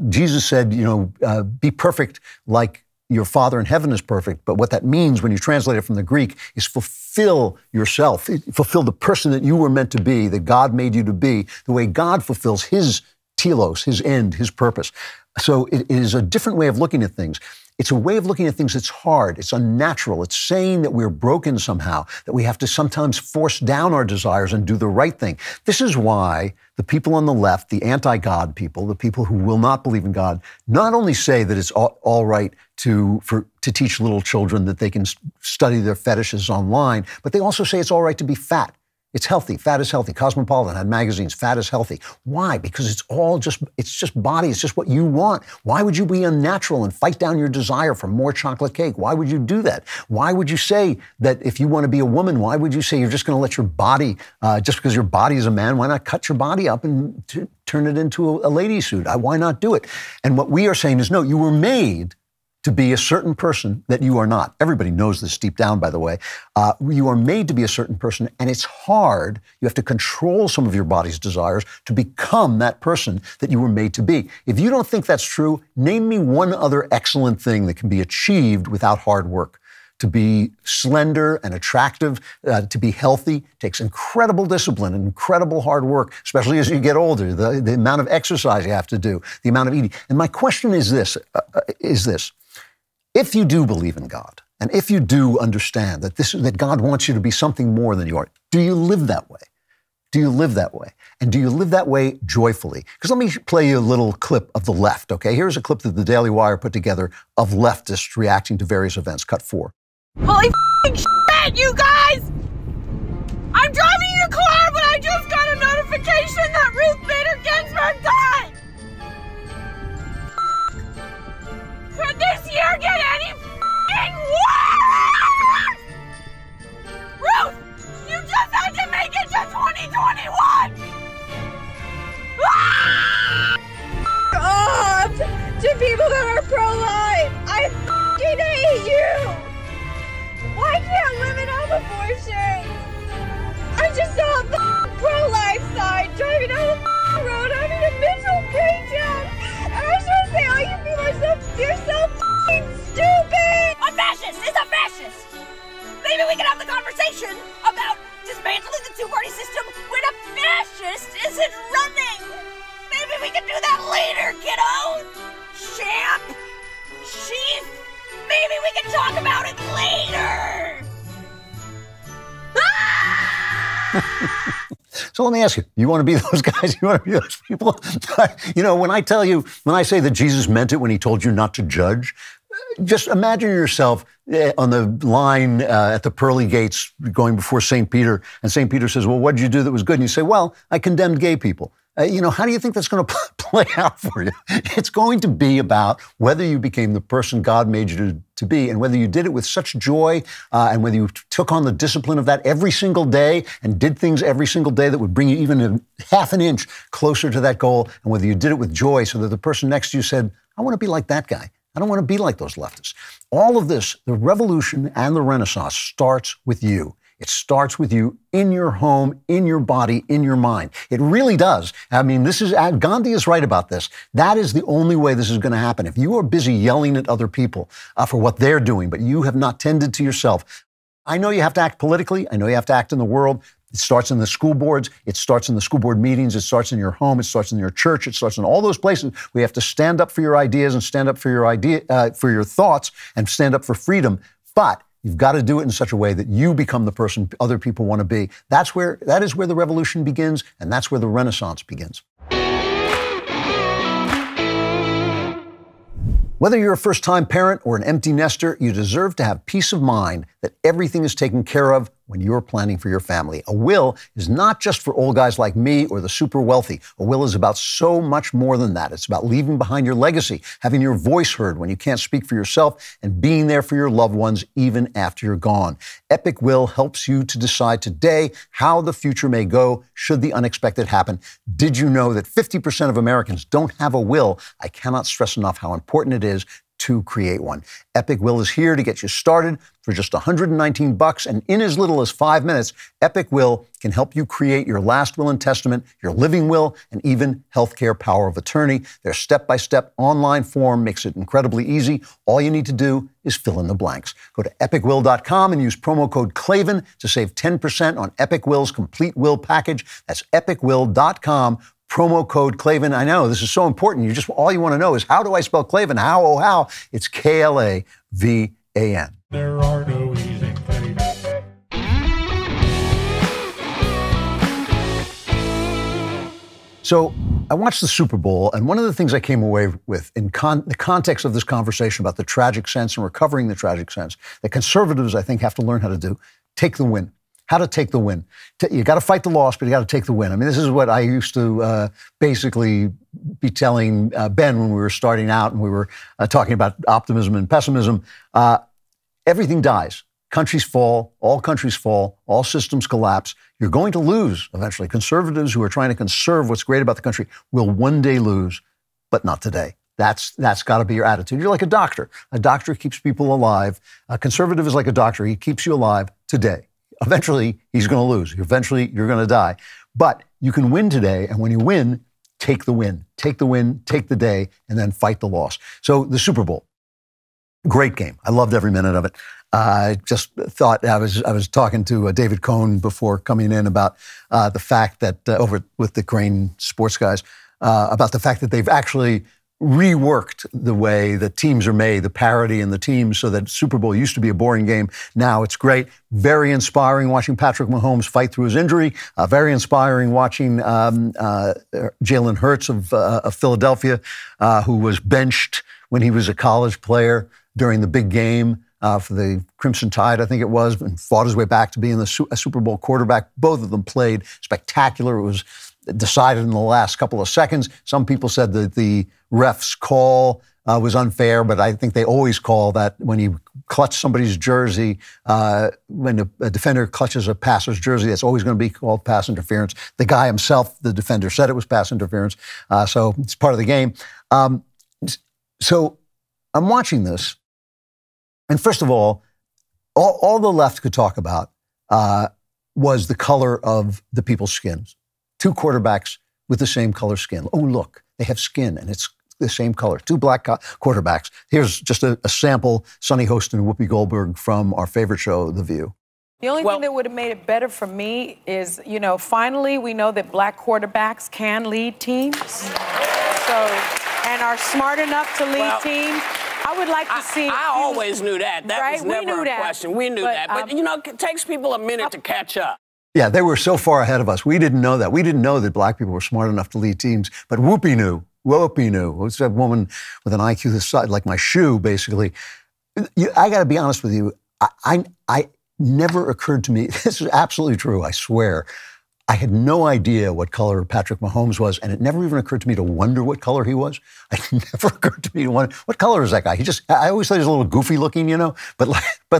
Jesus said, you know, be perfect like your Father in heaven is perfect. But what that means when you translate it from the Greek is fulfill yourself, fulfill the person that you were meant to be, that God made you to be, the way God fulfills his telos, his end, his purpose. So it is a different way of looking at things. It's a way of looking at things that's hard. It's unnatural. It's saying that we're broken somehow, that we have to sometimes force down our desires and do the right thing. This is why the people on the left, the anti-God people, the people who will not believe in God, not only say that it's all right to teach little children that they can study their fetishes online, but they also say it's all right to be fat. It's healthy. Fat is healthy. Cosmopolitan had magazines. Fat is healthy. Why? Because it's just body. It's just what you want. Why would you be unnatural and fight down your desire for more chocolate cake? Why would you do that? Why would you say that if you want to be a woman, why would you say you're just going to let your body, just because your body is a man, why not cut your body up and turn it into a lady suit? Why not do it? And what we are saying is, no, you were made to be a certain person that you are not. Everybody knows this deep down, by the way. You are made to be a certain person, and it's hard. You have to control some of your body's desires to become that person that you were made to be. If you don't think that's true, name me one other excellent thing that can be achieved without hard work. To be slender and attractive, to be healthy, takes incredible discipline and incredible hard work, especially as you get older, the amount of exercise you have to do, the amount of eating. And my question is this. If you do believe in God, and if you do understand that God wants you to be something more than you are, do you live that way? Do you live that way? And do you live that way joyfully? Because let me play you a little clip of the left, okay? Here's a clip that the Daily Wire put together of leftists reacting to various events. Cut 4. Holy shit, you guys! I'm driving your car, but I just got a notification that Ruth Bader Ginsburg died! Could this year get any worse? Ruth, you just had to make it to 2021! Off to people that are pro-life! I hate you! Why can't women have abortions? I just saw a pro-life sign driving down the road having a mental breakdown. And I just want to say, all you people you're so stupid. A fascist is a fascist. Maybe we can have the conversation about dismantling the two-party system when a fascist isn't running. Maybe we can do that later, kiddo. Champ. Chief. Maybe we can talk about it later! So let me ask you, you want to be those guys? You want to be those people? You know, when I say that Jesus meant it when he told you not to judge, just imagine yourself on the line at the pearly gates going before St. Peter, and St. Peter says, well, what did you do that was good? And you say, well, I condemned gay people. How do you think that's going to play out for you? It's going to be about whether you became the person God made you to be, and whether you did it with such joy, and whether you took on the discipline of that every single day and did things every single day that would bring you even half an inch closer to that goal, and whether you did it with joy so that the person next to you said, I want to be like that guy. I don't want to be like those leftists. All of this, the revolution and the Renaissance, starts with you. It starts with you in your home, in your body, in your mind. It really does. I mean, Gandhi is right about this. That is the only way this is going to happen. If you are busy yelling at other people for what they're doing, but you have not tended to yourself, I know you have to act politically. I know you have to act in the world. It starts in the school boards. It starts in the school board meetings. It starts in your home. It starts in your church. It starts in all those places. We have to stand up for your ideas and stand up for your thoughts and stand up for freedom. But you've got to do it in such a way that you become the person other people want to be. That is where the revolution begins, and that's where the Renaissance begins. Whether you're a first-time parent or an empty nester, you deserve to have peace of mind that everything is taken care of when you're planning for your family. A will is not just for old guys like me or the super wealthy. A will is about so much more than that. It's about leaving behind your legacy, having your voice heard when you can't speak for yourself, and being there for your loved ones even after you're gone. Epic Will helps you to decide today how the future may go should the unexpected happen. Did you know that 50% of Americans don't have a will? I cannot stress enough how important it is to create one. Epic Will is here to get you started for just $119, and in as little as 5 minutes, Epic Will can help you create your last will and testament, your living will, and even healthcare power of attorney. Their step-by-step online form makes it incredibly easy. All you need to do is fill in the blanks. Go to epicwill.com and use promo code Klavan to save 10% on Epic Will's complete will package. That's epicwill.com. Promo code Klavan. I know this is so important. All you want to know is, how do I spell Klavan? How? Oh, how? It's Klavan. There are no easy claims. So I watched the Super Bowl, and one of the things I came away with in the context of this conversation about the tragic sense and recovering the tragic sense, that conservatives, I think, have to learn how to do, take the win. How to take the win. You got to fight the loss, but you got to take the win. I mean, this is what I used to basically be telling Ben when we were starting out and we were talking about optimism and pessimism. Everything dies. Countries fall, all systems collapse. You're going to lose eventually. Conservatives who are trying to conserve what's great about the country will one day lose, but not today. That's got to be your attitude. You're like a doctor. A doctor keeps people alive. A conservative is like a doctor. He keeps you alive today. Eventually, he's going to lose. Eventually, you're going to die. But you can win today, and when you win, take the win. Take the win, take the day, and then fight the loss. So the Super Bowl, great game. I loved every minute of it. I just thought, I was talking to David Cohn before coming in about the fact that, over with the Crane Sports guys, about the fact that they've actually reworked the way the teams are made, the parity in the teams, so that Super Bowl used to be a boring game. Now it's great. Very inspiring watching Patrick Mahomes fight through his injury. Very inspiring watching Jalen Hurts of Philadelphia, who was benched when he was a college player during the big game for the Crimson Tide, I think it was, and fought his way back to being a Super Bowl quarterback. Both of them played spectacular. It was decided in the last couple of seconds. Some people said that the ref's call was unfair, but I think they always call that when you clutch somebody's jersey, when a defender clutches a passer's jersey, that's always going to be called pass interference. The guy himself, the defender, said it was pass interference, so it's part of the game. So I'm watching this, and first of all the left could talk about was the color of the people's skins. Two quarterbacks with the same color skin. Oh, look, they have skin, and it's the same color. Two black quarterbacks. Here's just a sample. Sonny Host and Whoopi Goldberg from our favorite show, The View. The only thing that would have made it better for me is, finally we know that black quarterbacks can lead teams. And are smart enough to lead teams. I would like to see. I always knew that. That was never a question. We knew that. But, it takes people a minute to catch up. Yeah, they were so far ahead of us. We didn't know that. We didn't know that black people were smart enough to lead teams. But Whoopi knew. Whoopi knew. It was a woman with an IQ the size like my shoe, basically. I got to be honest with you. I never occurred to me, this is absolutely true, I swear. I had no idea what color Patrick Mahomes was, and it never even occurred to me to wonder what color he was. It never occurred to me to wonder, what color is that guy? I always thought he was a little goofy looking, you know, but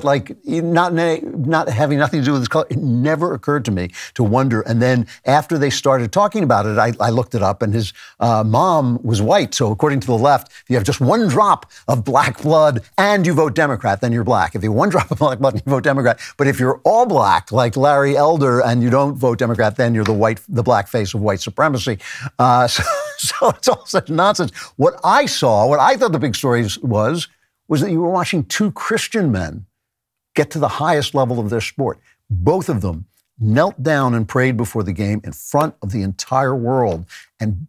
not having nothing to do with his color. It never occurred to me to wonder. And then after they started talking about it, I looked it up, and his mom was white. So according to the left, if you have just one drop of black blood and you vote Democrat, then you're black. If you have one drop of black blood and you vote Democrat, but if you're all black, like Larry Elder, and you don't vote Democrat, then you're the black face of white supremacy. So it's all such nonsense. What I thought the big story was that you were watching two Christian men get to the highest level of their sport. Both of them knelt down and prayed before the game in front of the entire world. And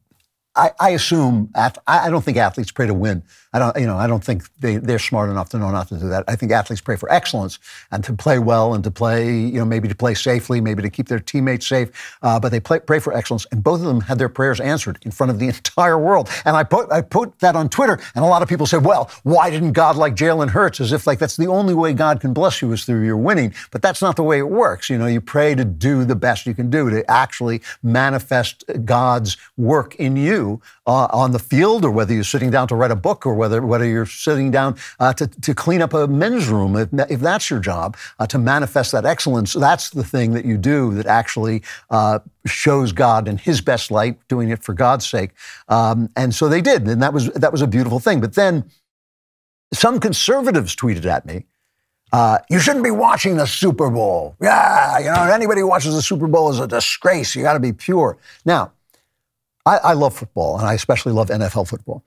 I assume, I don't think athletes pray to win. I don't think they're smart enough to know not to do that. I think athletes pray for excellence and to play well and to play, maybe to play safely, maybe to keep their teammates safe. But they pray for excellence. And both of them had their prayers answered in front of the entire world. And I put that on Twitter, and a lot of people said, well, why didn't God like Jalen Hurts? As if that's the only way God can bless you is through your winning. But that's not the way it works. You pray to do the best you can do, to actually manifest God's work in you on the field, or whether you're sitting down to write a book, or whether you're sitting down to clean up a men's room, if that's your job, to manifest that excellence. That's the thing that you do that actually shows God in his best light, doing it for God's sake. And so they did, and that was a beautiful thing. But then some conservatives tweeted at me, you shouldn't be watching the Super Bowl. Yeah, anybody who watches the Super Bowl is a disgrace. You got to be pure. Now, I love football, and I especially love NFL football.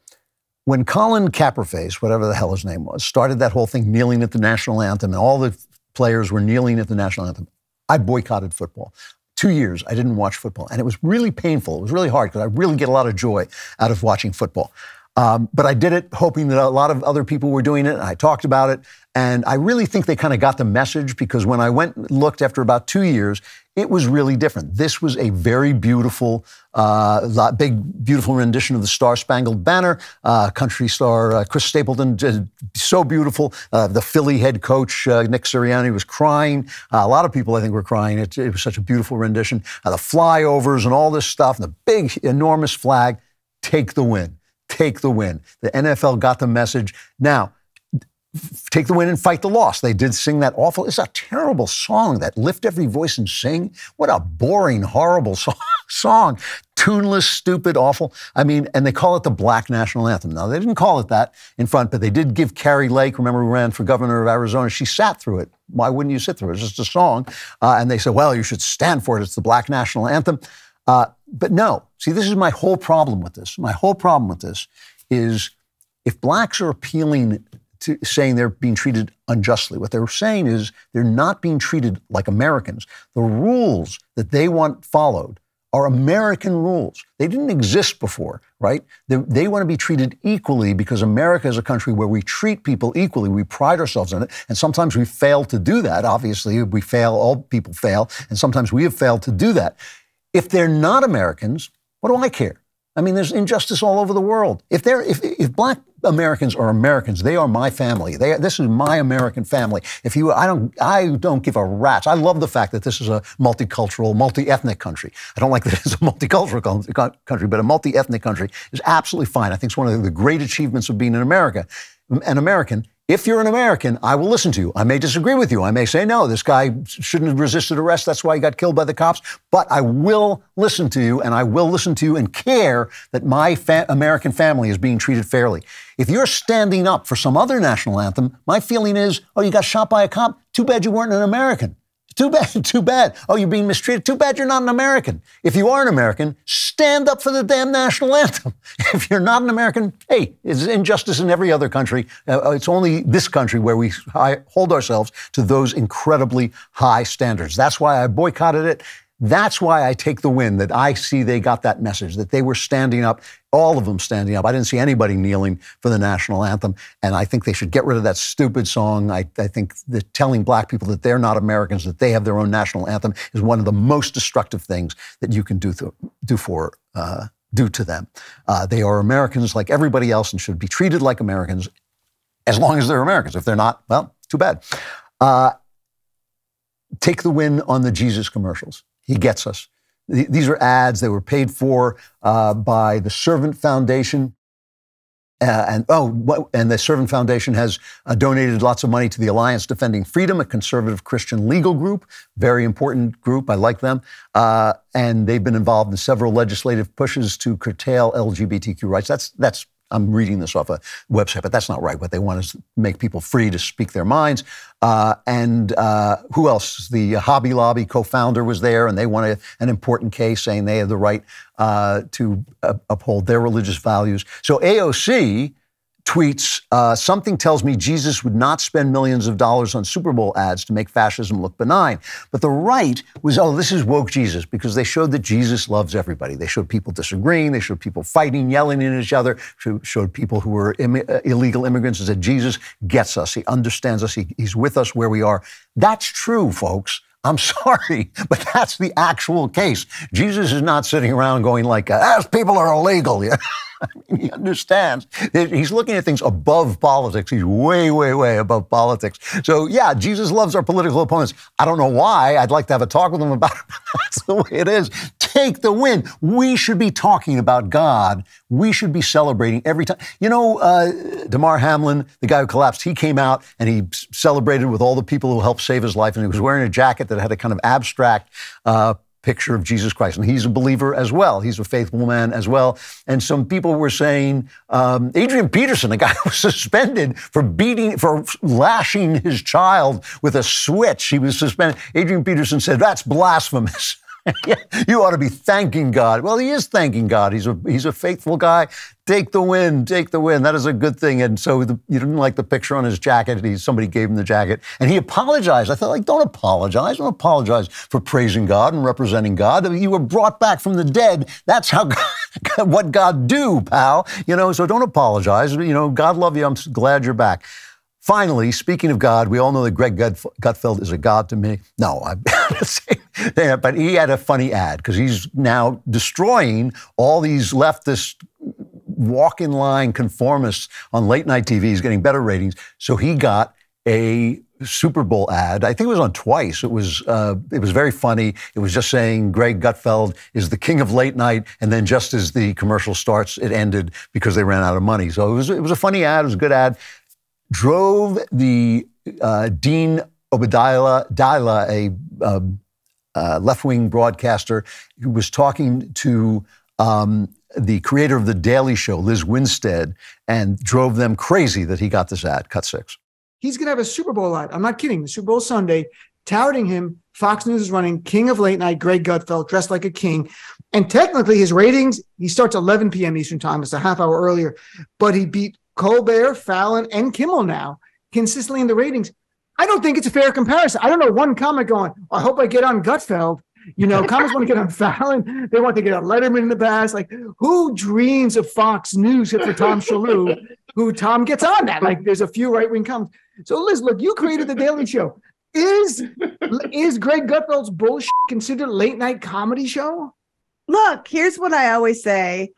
When Colin Kaepernick, whatever the hell his name was, started that whole thing kneeling at the national anthem, and all the players were kneeling at the national anthem, I boycotted football. 2 years, I didn't watch football, and it was really painful. It was really hard because I really get a lot of joy out of watching football. But I did it hoping that a lot of other people were doing it, and I talked about it. And I really think they kind of got the message, because when I went and looked after about 2 years, it was really different. This was a very beautiful, beautiful rendition of the Star-Spangled Banner. Country star Chris Stapleton did so beautiful. The Philly head coach, Nick Sirianni, was crying. A lot of people, I think, were crying. It was such a beautiful rendition. The flyovers and all this stuff, and the big, enormous flag. Take the win. Take the win. The NFL got the message. Now, take the win and fight the loss. They did sing that awful, it's a terrible song, that Lift Every Voice and Sing. What a boring, horrible song. Tuneless, stupid, awful. I mean, and they call it the Black National Anthem. Now, they didn't call it that in front, but they did give Carrie Lake, remember, who ran for governor of Arizona, she sat through it. Why wouldn't you sit through it? It's just a song. And they said, well, you should stand for it. It's the Black National Anthem. But no, see, this is my whole problem with this. My whole problem with this is, if blacks are appealing to saying they're being treated unjustly, what they're saying is they're not being treated like Americans. The rules that they want followed are American rules. They didn't exist before, right? They want to be treated equally, because America is a country where we treat people equally. We pride ourselves in it. And sometimes we fail to do that. Obviously, we fail. All people fail. And sometimes we have failed to do that. If they're not Americans, what do I care? I mean, there's injustice all over the world. If black Americans are Americans, they are my family. This is my American family. I don't give a rat's. I love the fact that this is a multicultural, multi-ethnic country. I don't like that it's a multicultural country, but a multi-ethnic country is absolutely fine. I think it's one of the great achievements of being an American. If you're an American, I will listen to you. I may disagree with you. I may say, no, this guy shouldn't have resisted arrest. That's why he got killed by the cops. But I will listen to you, and I will listen to you and care that my American family is being treated fairly. If you're standing up for some other national anthem, my feeling is, oh, you got shot by a cop? Too bad you weren't an American. Too bad, too bad. Oh, you're being mistreated? Too bad you're not an American. If you are an American, stand up for the damn national anthem. If you're not an American, hey, it's injustice in every other country. It's only this country where we hold ourselves to those incredibly high standards. That's why I boycotted it. That's why I take the win, that I see they got that message, that they were standing up, all of them standing up. I didn't see anybody kneeling for the national anthem, and I think they should get rid of that stupid song. I think that telling black people that they're not Americans, that they have their own national anthem, is one of the most destructive things that you can do to them. They are Americans like everybody else and should be treated like Americans. as long as they're Americans. If they're not, well, too bad. Take the win on the Jesus commercials. He gets us. These are ads. They were paid for by the Servant Foundation. And the Servant Foundation has donated lots of money to the Alliance Defending Freedom, a conservative Christian legal group, very important group. I like them. And they've been involved in several legislative pushes to curtail LGBTQ rights. That's I'm reading this off a website, but that's not right. What they want is to make people free to speak their minds. And who else? The Hobby Lobby co-founder was there, and they won an important case saying they have the right to uphold their religious values. So AOC tweets, something tells me Jesus would not spend millions of dollars on Super Bowl ads to make fascism look benign. But the right was, this is woke Jesus, because they showed that Jesus loves everybody. They showed people disagreeing. They showed people fighting, yelling at each other, showed people who were illegal immigrants and said, Jesus gets us. He understands us. He's with us where we are. That's true, folks. I'm sorry, but that's the actual case. Jesus is not sitting around going like, people are illegal. Yeah. I mean, he understands. He's looking at things above politics. He's way, way, way above politics. So, yeah, Jesus loves our political opponents. I don't know why. I'd like to have a talk with him about it, but that's the way it is. Take the win. We should be talking about God. We should be celebrating every time. You know, Damar Hamlin, the guy who collapsed, he came out and he celebrated with all the people who helped save his life, and he was wearing a jacket that had a kind of abstract picture of Jesus Christ. And he's a believer as well. He's a faithful man as well. And some people were saying, Adrian Peterson, the guy who was suspended for lashing his child with a switch. He was suspended. Adrian Peterson said, that's blasphemous. You ought to be thanking God. Well, he is thanking God. He's a faithful guy. Take the win. Take the win. That is a good thing. And so you didn't like the picture on his jacket. Somebody gave him the jacket. And he apologized. I thought, don't apologize. Don't apologize for praising God and representing God. You were brought back from the dead. That's how what God do, pal. So don't apologize. God love you. I'm glad you're back. Finally, speaking of God, we all know that Greg Gutfeld is a god to me. No, I'm not saying that, but he had a funny ad because he's now destroying all these leftist walk-in-line conformists on late-night TV. He's getting better ratings. So he got a Super Bowl ad. I think it was on twice. It was very funny. It was just saying Greg Gutfeld is the king of late night, and then just as the commercial starts, it ended because they ran out of money. So it was a funny ad. It was a good ad. Drove the Dean Obadiah, a left-wing broadcaster, who was talking to the creator of The Daily Show, Liz Winstead, and drove them crazy that he got this ad. Cut 6. He's going to have a Super Bowl ad. I'm not kidding. The Super Bowl Sunday, touting him. Fox News is running King of Late Night, Greg Gutfeld, dressed like a king. And technically his ratings, he starts 11 p.m. Eastern time. It's a half hour earlier. But he beat Colbert, Fallon, and Kimmel now, consistently in the ratings. I don't think it's a fair comparison. I don't know one comic going, I hope I get on Gutfeld. Comics want to get on Fallon. They want to get on Letterman in the past. Like, who dreams of Fox News except for Tom Shalhoub, who Tom gets on that? Like, there's a few right-wing comics. So, Liz, look, you created The Daily Show. Is Greg Gutfeld's bullshit considered a late-night comedy show? Look, here's what I always say.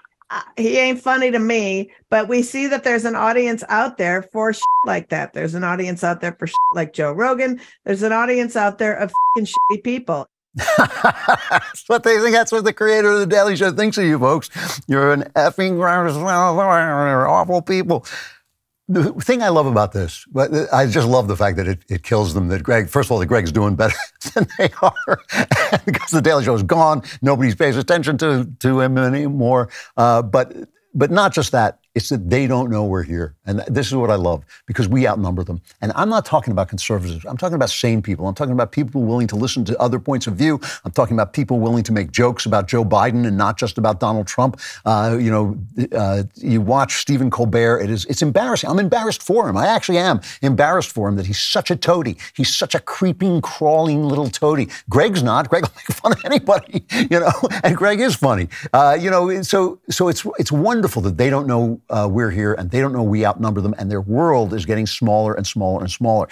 He ain't funny to me, but we see that there's an audience out there for shit like that. There's an audience out there for shit like Joe Rogan. There's an audience out there of fucking shitty people. That's what they think. That's what the creator of The Daily Show thinks of you, folks. You're an effing awful people. The thing I love about this, I just love the fact that it kills them that Greg, first of all, that Greg's doing better than they are. Because The Daily Show is gone. Nobody pays attention to him anymore. But not just that. It's that they don't know we're here. And this is what I love, because we outnumber them. And I'm not talking about conservatives. I'm talking about sane people. I'm talking about people willing to listen to other points of view. I'm talking about people willing to make jokes about Joe Biden and not just about Donald Trump. You watch Stephen Colbert. It's embarrassing. I'm embarrassed for him. I actually am embarrassed for him that he's such a toady. He's such a creeping, crawling little toady. Greg's not. Greg will make fun of anybody, and Greg is funny. So it's wonderful that they don't know we're here, and they don't know we outnumber them, and their world is getting smaller and smaller and smaller.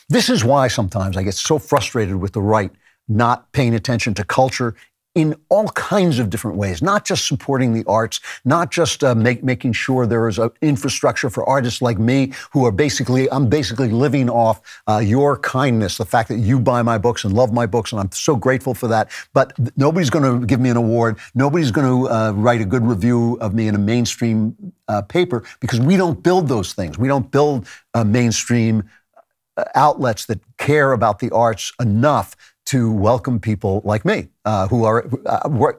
This is why sometimes I get so frustrated with the right not paying attention to culture in all kinds of different ways, not just supporting the arts, not just making sure there is an infrastructure for artists like me who are I'm basically living off your kindness, the fact that you buy my books and love my books, and I'm so grateful for that. But nobody's going to give me an award. Nobody's going to write a good review of me in a mainstream paper, because we don't build those things. We don't build mainstream outlets that care about the arts enough to welcome people like me, who are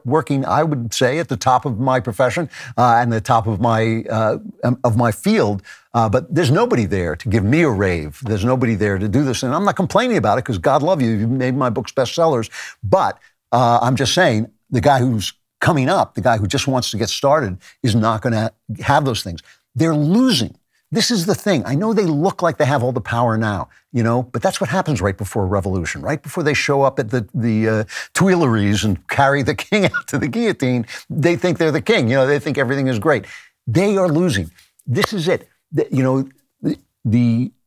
working, I would say, at the top of my profession and the top of my field. But there's nobody there to give me a rave. There's nobody there to do this. And I'm not complaining about it, because God love you, you've made my books bestsellers. But I'm just saying, the guy who's coming up, the guy who just wants to get started, is not going to have those things. They're losing. This is the thing. I know they look like they have all the power now, but that's what happens right before a revolution, right before they show up at the Tuileries and carry the king out to the guillotine. They think they're the king. They think everything is great. They are losing. This is it. The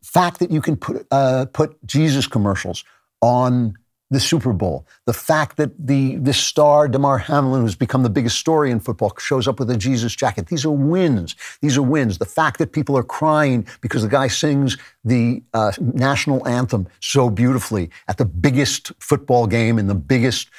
fact that you can put Jesus commercials on the Super Bowl, the fact that the star Damar Hamlin, who's become the biggest story in football, shows up with a Jesus jacket. These are wins. These are wins. The fact that people are crying because the guy sings the national anthem so beautifully at the biggest football game in the biggest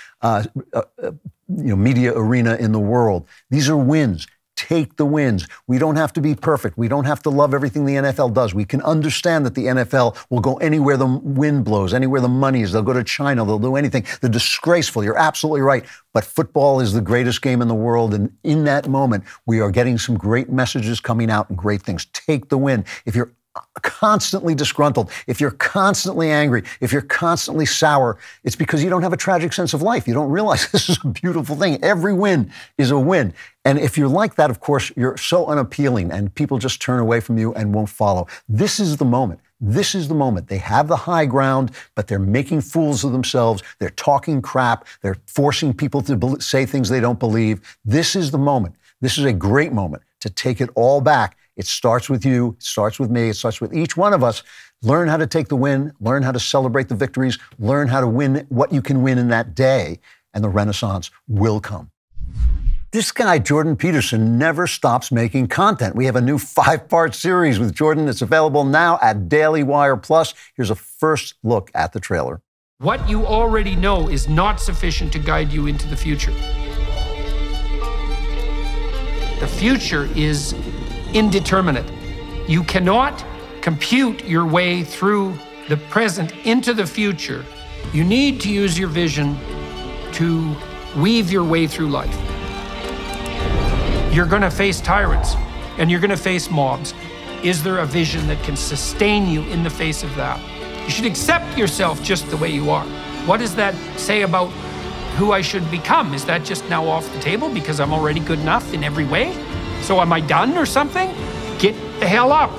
media arena in the world. These are wins. Take the wins. We don't have to be perfect. We don't have to love everything the NFL does. We can understand that the NFL will go anywhere the wind blows, anywhere the money is. They'll go to China. They'll do anything. They're disgraceful. You're absolutely right. But football is the greatest game in the world. And in that moment, we are getting some great messages coming out and great things. Take the win. If you're constantly disgruntled, if you're constantly angry, if you're constantly sour, it's because you don't have a tragic sense of life. You don't realize this is a beautiful thing. Every win is a win. And if you're like that, of course, you're so unappealing and people just turn away from you and won't follow. This is the moment. This is the moment. They have the high ground, but they're making fools of themselves. They're talking crap. They're forcing people to say things they don't believe. This is the moment. This is a great moment to take it all back. It starts with you, it starts with me, it starts with each one of us. Learn how to take the win, learn how to celebrate the victories, learn how to win what you can win in that day, and the Renaissance will come. This guy, Jordan Peterson, never stops making content. We have a new 5-part series with Jordan that's available now at DailyWire Plus. Here's a first look at the trailer. What you already know is not sufficient to guide you into the future. The future is indeterminate. You cannot compute your way through the present into the future. You need to use your vision to weave your way through life. You're going to face tyrants and you're going to face mobs. Is there a vision that can sustain you in the face of that? You should accept yourself just the way you are. What does that say about who I should become? Is that just now off the table because I'm already good enough in every way? So am I done or something? Get the hell up.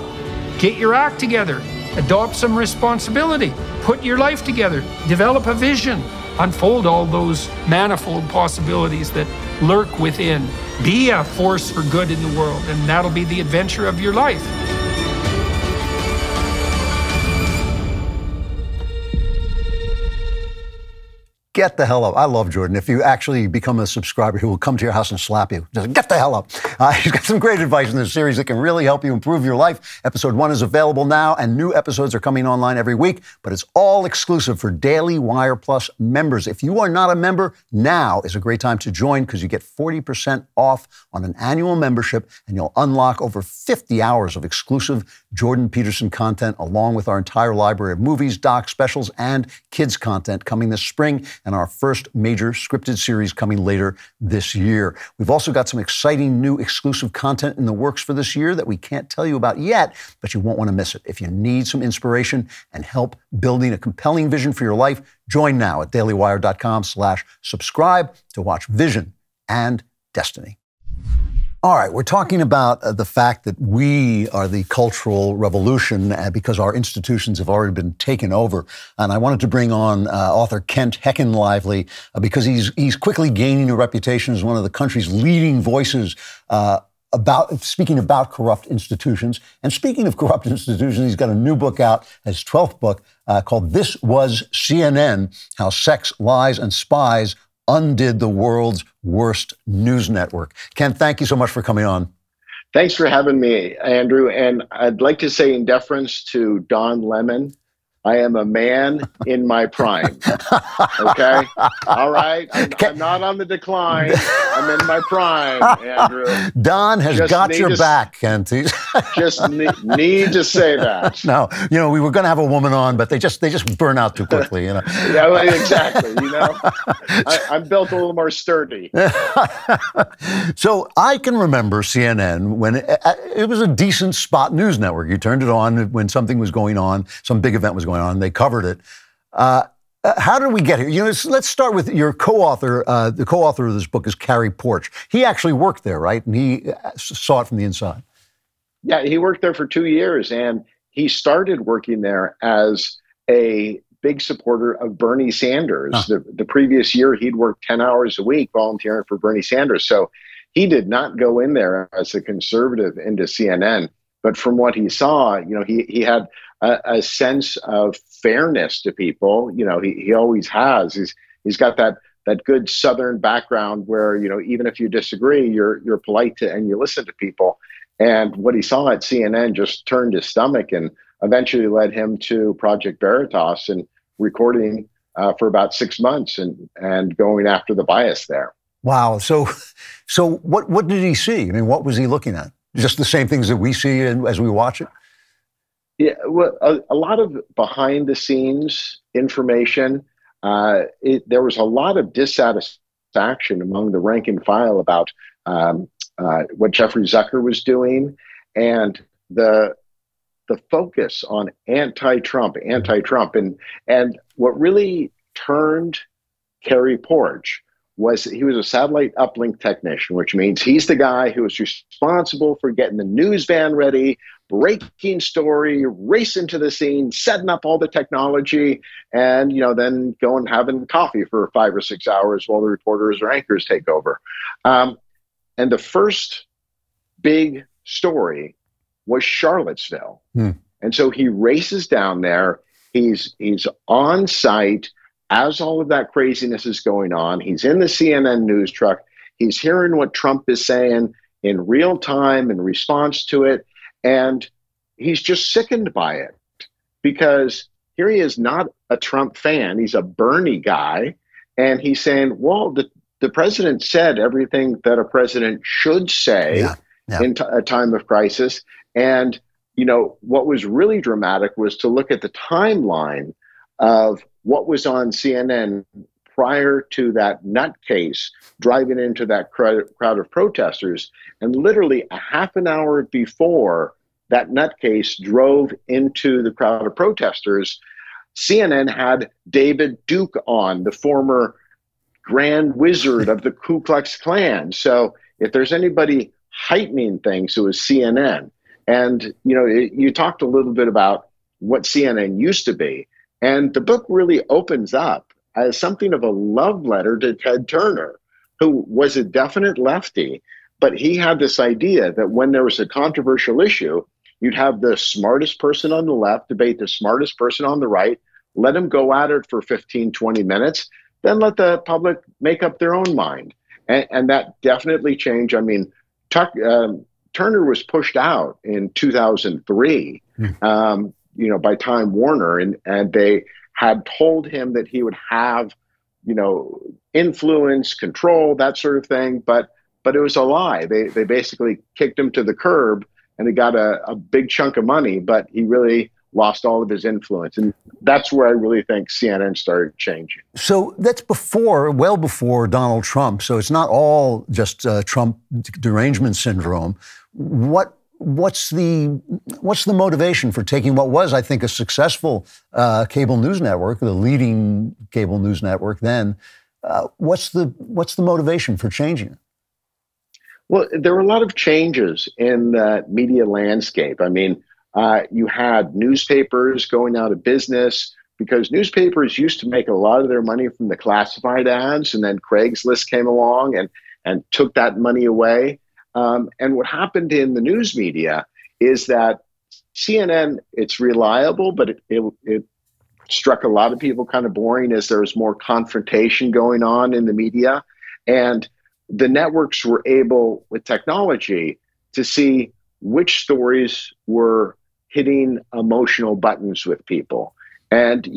Get your act together. Adopt some responsibility. Put your life together. Develop a vision. Unfold all those manifold possibilities that lurk within. Be a force for good in the world, and that'll be the adventure of your life. Get the hell up. I love Jordan. If you actually become a subscriber, he will come to your house and slap you. Just get the hell up. He's got some great advice in this series that can really help you improve your life. Episode 1 is available now, and new episodes are coming online every week, but it's all exclusive for Daily Wire Plus members. If you are not a member, now is a great time to join because you get 40% off on an annual membership, and you'll unlock over 50 hours of exclusive Jordan Peterson content, along with our entire library of movies, docs, specials, and kids content coming this spring, and our first major scripted series coming later this year. We've also got some exciting new exclusive content in the works for this year that we can't tell you about yet, but you won't want to miss it. If you need some inspiration and help building a compelling vision for your life, join now at dailywire.com/subscribe to watch Vision and Destiny. All right, we're talking about the fact that we are the cultural revolution because our institutions have already been taken over. And I wanted to bring on author Kent Heckenlively because he's quickly gaining a reputation as one of the country's leading voices speaking about corrupt institutions. And speaking of corrupt institutions, he's got a new book out, his 12th book, called This Was CNN, How Sex, Lies, and Spies undid the world's worst news network. Ken, thank you so much for coming on. Thanks for having me, Andrew. And I'd like to say, in deference to Don Lemon, I am a man in my prime. Okay? All right? I'm not on the decline. I'm in my prime, Andrew. Don has got your back, Kent. Just need to say that. No, we were going to have a woman on, but they just burn out too quickly, Yeah, well, exactly. I'm built a little more sturdy. So I can remember CNN when it was a decent spot news network. You turned it on when something was going on, some big event was going on. They covered it. How did we get here? Let's start with your co-author. The co-author of this book is Carrie Porch. He actually worked there, right? And he saw it from the inside. Yeah, he worked there for 2 years, and he started working there as a big supporter of Bernie Sanders. The previous year, he'd worked 10 hours a week volunteering for Bernie Sanders. So he did not go in there as a conservative into CNN. But from what he saw, he had a sense of fairness to people. He always has. He's got that good Southern background where, even if you disagree, you're polite and you listen to people. And what he saw at CNN just turned his stomach and eventually led him to Project Veritas and recording for about 6 months and going after the bias there. Wow. So what did he see? I mean, what was he looking at? Just the same things that we see as we watch it? Yeah, well, a lot of behind-the-scenes information. There was a lot of dissatisfaction among the rank and file about what Jeffrey Zucker was doing, and the focus on anti-Trump, and what really turned Carrie Porch was he was a satellite uplink technician, which means he's the guy who was responsible for getting the news van ready, breaking story, racing to the scene, setting up all the technology, and then going and having coffee for 5 or 6 hours while the reporters or anchors take over. And the first big story was Charlottesville. And so he races down there. He's on site as all of that craziness is going on. He's in the CNN news truck. He's hearing what Trump is saying in real time in response to it. And he's just sickened by it because here he is, not a Trump fan. He's a Bernie guy. And he's saying, well, the president said everything that a president should say in a time of crisis. And, what was really dramatic was to look at the timeline of what was on CNN prior to that nutcase driving into that crowd of protesters. And literally a half an hour before that nutcase drove into the crowd of protesters, CNN had David Duke on, the former Grand Wizard of the Ku Klux Klan. So if there's anybody heightening things, it was CNN. And, you talked a little bit about what CNN used to be. And the book really opens up as something of a love letter to Ted Turner, who was a definite lefty, but he had this idea that when there was a controversial issue, you'd have the smartest person on the left debate the smartest person on the right, let them go at it for 15, 20 minutes, then let the public make up their own mind. And that definitely changed. I mean, Turner was pushed out in 2003. By Time Warner, and they had told him that he would have, influence, control, that sort of thing. But it was a lie. They basically kicked him to the curb, and he got a big chunk of money, but he really lost all of his influence. And that's where I really think CNN started changing. So that's well before Donald Trump. So it's not all just Trump derangement syndrome. What's the motivation for taking what was, I think, a successful cable news network, the leading cable news network then? What's the motivation for changing it? Well, there were a lot of changes in the media landscape. I mean, you had newspapers going out of business because newspapers used to make a lot of their money from the classified ads, and then Craigslist came along and took that money away. And what happened in the news media is that CNN, it's reliable, but it struck a lot of people kind of boring as there was more confrontation going on in the media. And the networks were able, with technology, to see which stories were hitting emotional buttons with people. And,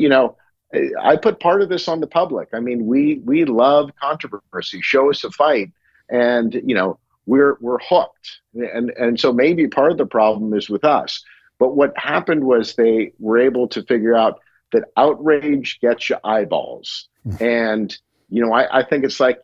I put part of this on the public. I mean, we love controversy. Show us a fight, and we're hooked. And so maybe part of the problem is with us. But what happened was they were able to figure out that outrage gets you eyeballs. And I think it's like,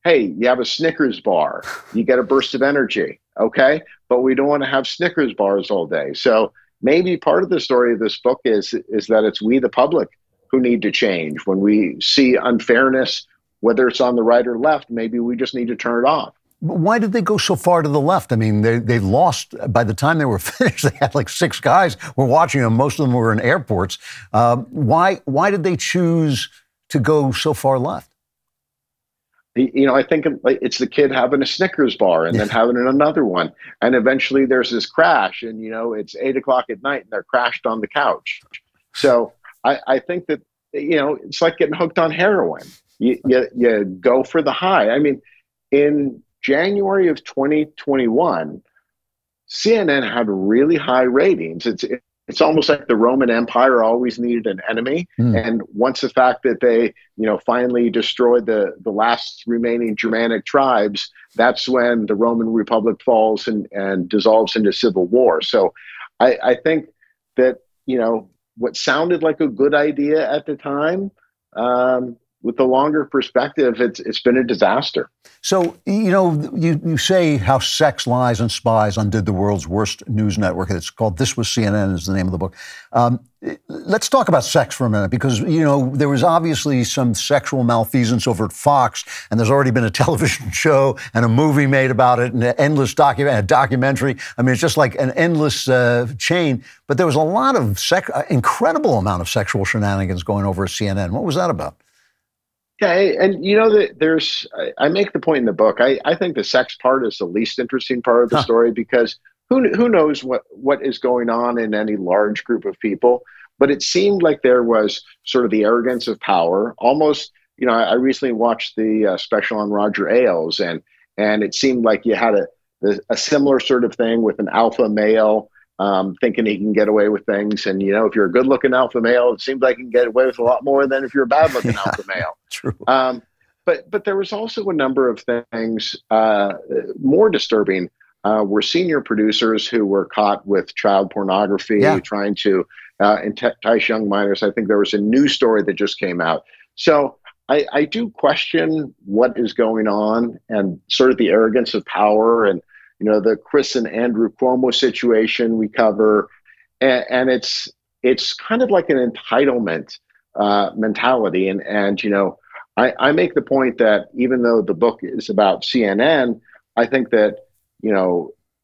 hey, you have a Snickers bar, you get a burst of energy, okay? But we don't want to have Snickers bars all day. So maybe part of the story of this book is that it's we, the public, who need to change. When we see unfairness, whether it's on the right or left, maybe we just need to turn it off. Why did they go so far to the left? I mean, they lost, by the time they were finished, they had like 6 guys were watching them. Most of them were in airports. Why did they choose to go so far left? I think it's the kid having a Snickers bar and then having another one. And eventually there's this crash and, it's 8 o'clock at night and they're crashed on the couch. So I think that, it's like getting hooked on heroin. You go for the high. I mean, in January of 2021, CNN had really high ratings. It's almost like the Roman Empire always needed an enemy. And once the fact that they, finally destroyed the last remaining Germanic tribes, that's when the Roman Republic falls and dissolves into civil war. So I think that, what sounded like a good idea at the time, with the longer perspective, it's been a disaster. So, you say how sex, lies, and spies undid the world's worst news network. It's called This Was CNN is the name of the book. Let's talk about sex for a minute, because, there was obviously some sexual malfeasance over at Fox, and there's already been a television show and a movie made about it and an endless documentary. I mean, it's just like an endless chain. But there was a lot of incredible amount of sexual shenanigans going over at CNN. What was that about? Yeah, and that I make the point in the book. I think the sex part is the least interesting part of the story, because who knows what is going on in any large group of people. But it seemed like there was sort of the arrogance of power. Almost, I recently watched the special on Roger Ailes, and it seemed like you had a similar sort of thing with an alpha male thinking he can get away with things. And, if you're a good looking alpha male, it seems like you can get away with a lot more than if you're a bad looking alpha male. True. But there was also a number of things more disturbing. Were senior producers who were caught with child pornography, trying to entice young minors. I think there was a news story that just came out. So I do question what is going on and sort of the arrogance of power, and the Chris and Andrew Cuomo situation we cover, and it's kind of like an entitlement mentality. And I make the point that even though the book is about CNN, I think that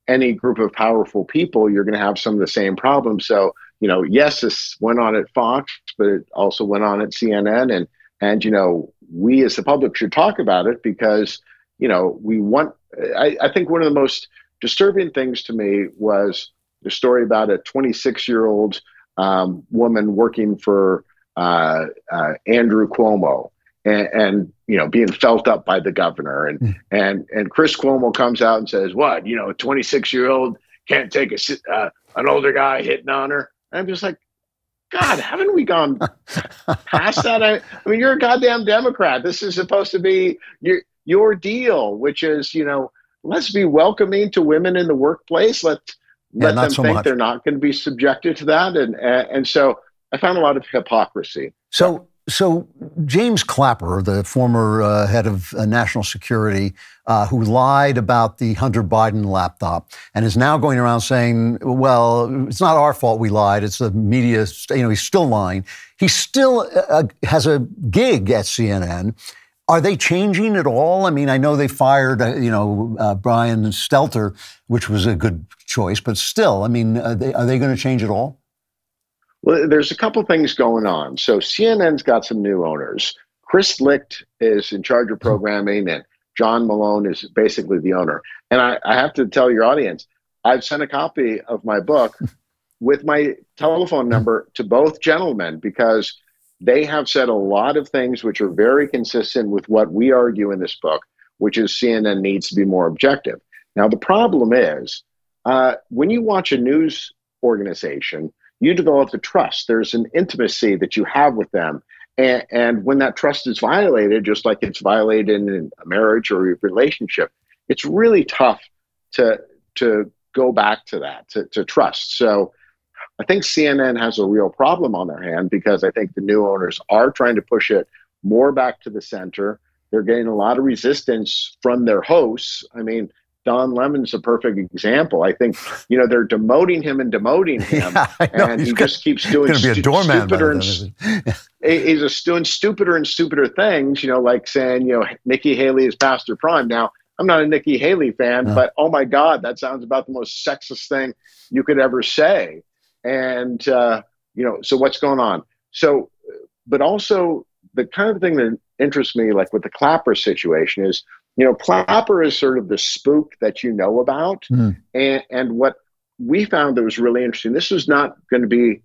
any group of powerful people, you're going to have some of the same problems. So yes, this went on at Fox, but it also went on at CNN, and we as the public should talk about it, because we want. I think one of the most disturbing things to me was the story about a 26-year-old woman working for Andrew Cuomo, and being felt up by the governor, and Chris Cuomo comes out and says, "What? A 26-year-old can't take an older guy hitting on her?" And I'm just like, God, haven't we gone past that? I mean, you're a goddamn Democrat. This is supposed to be your deal, which is, let's be welcoming to women in the workplace. Let them think they're not going to be subjected to that. And so I found a lot of hypocrisy. So James Clapper, the former head of national security, who lied about the Hunter Biden laptop and is now going around saying, well, it's not our fault we lied. It's the media. He's still lying. He still has a gig at CNN. Are they changing at all? I mean, I know they fired, Brian Stelter, which was a good choice, but still, I mean, are they going to change at all? Well, there's a couple things going on. So CNN's got some new owners. Chris Licht is in charge of programming, and John Malone is basically the owner. And I have to tell your audience, I've sent a copy of my book with my telephone number to both gentlemen, because they have said a lot of things which are very consistent with what we argue in this book, which is CNN needs to be more objective. Now, the problem is when you watch a news organization, you develop the trust. There's an intimacy that you have with them. And when that trust is violated, just like it's violated in a marriage or a relationship, it's really tough to go back to that, to trust. So I think CNN has a real problem on their hand, because I think the new owners are trying to push it more back to the center. They're getting a lot of resistance from their hosts. I mean, Don Lemon's a perfect example. I think, they're demoting him, and he just keeps doing stupider and stupider things, like saying, Nikki Haley is past her prime. Now, I'm not a Nikki Haley fan, but oh my God, that sounds about the most sexist thing you could ever say. And, so what's going on? So, but also the kind of thing that interests me, like with the Clapper situation, is, Clapper is sort of the spook that you know about. And what we found that was really interesting, this was not going to be,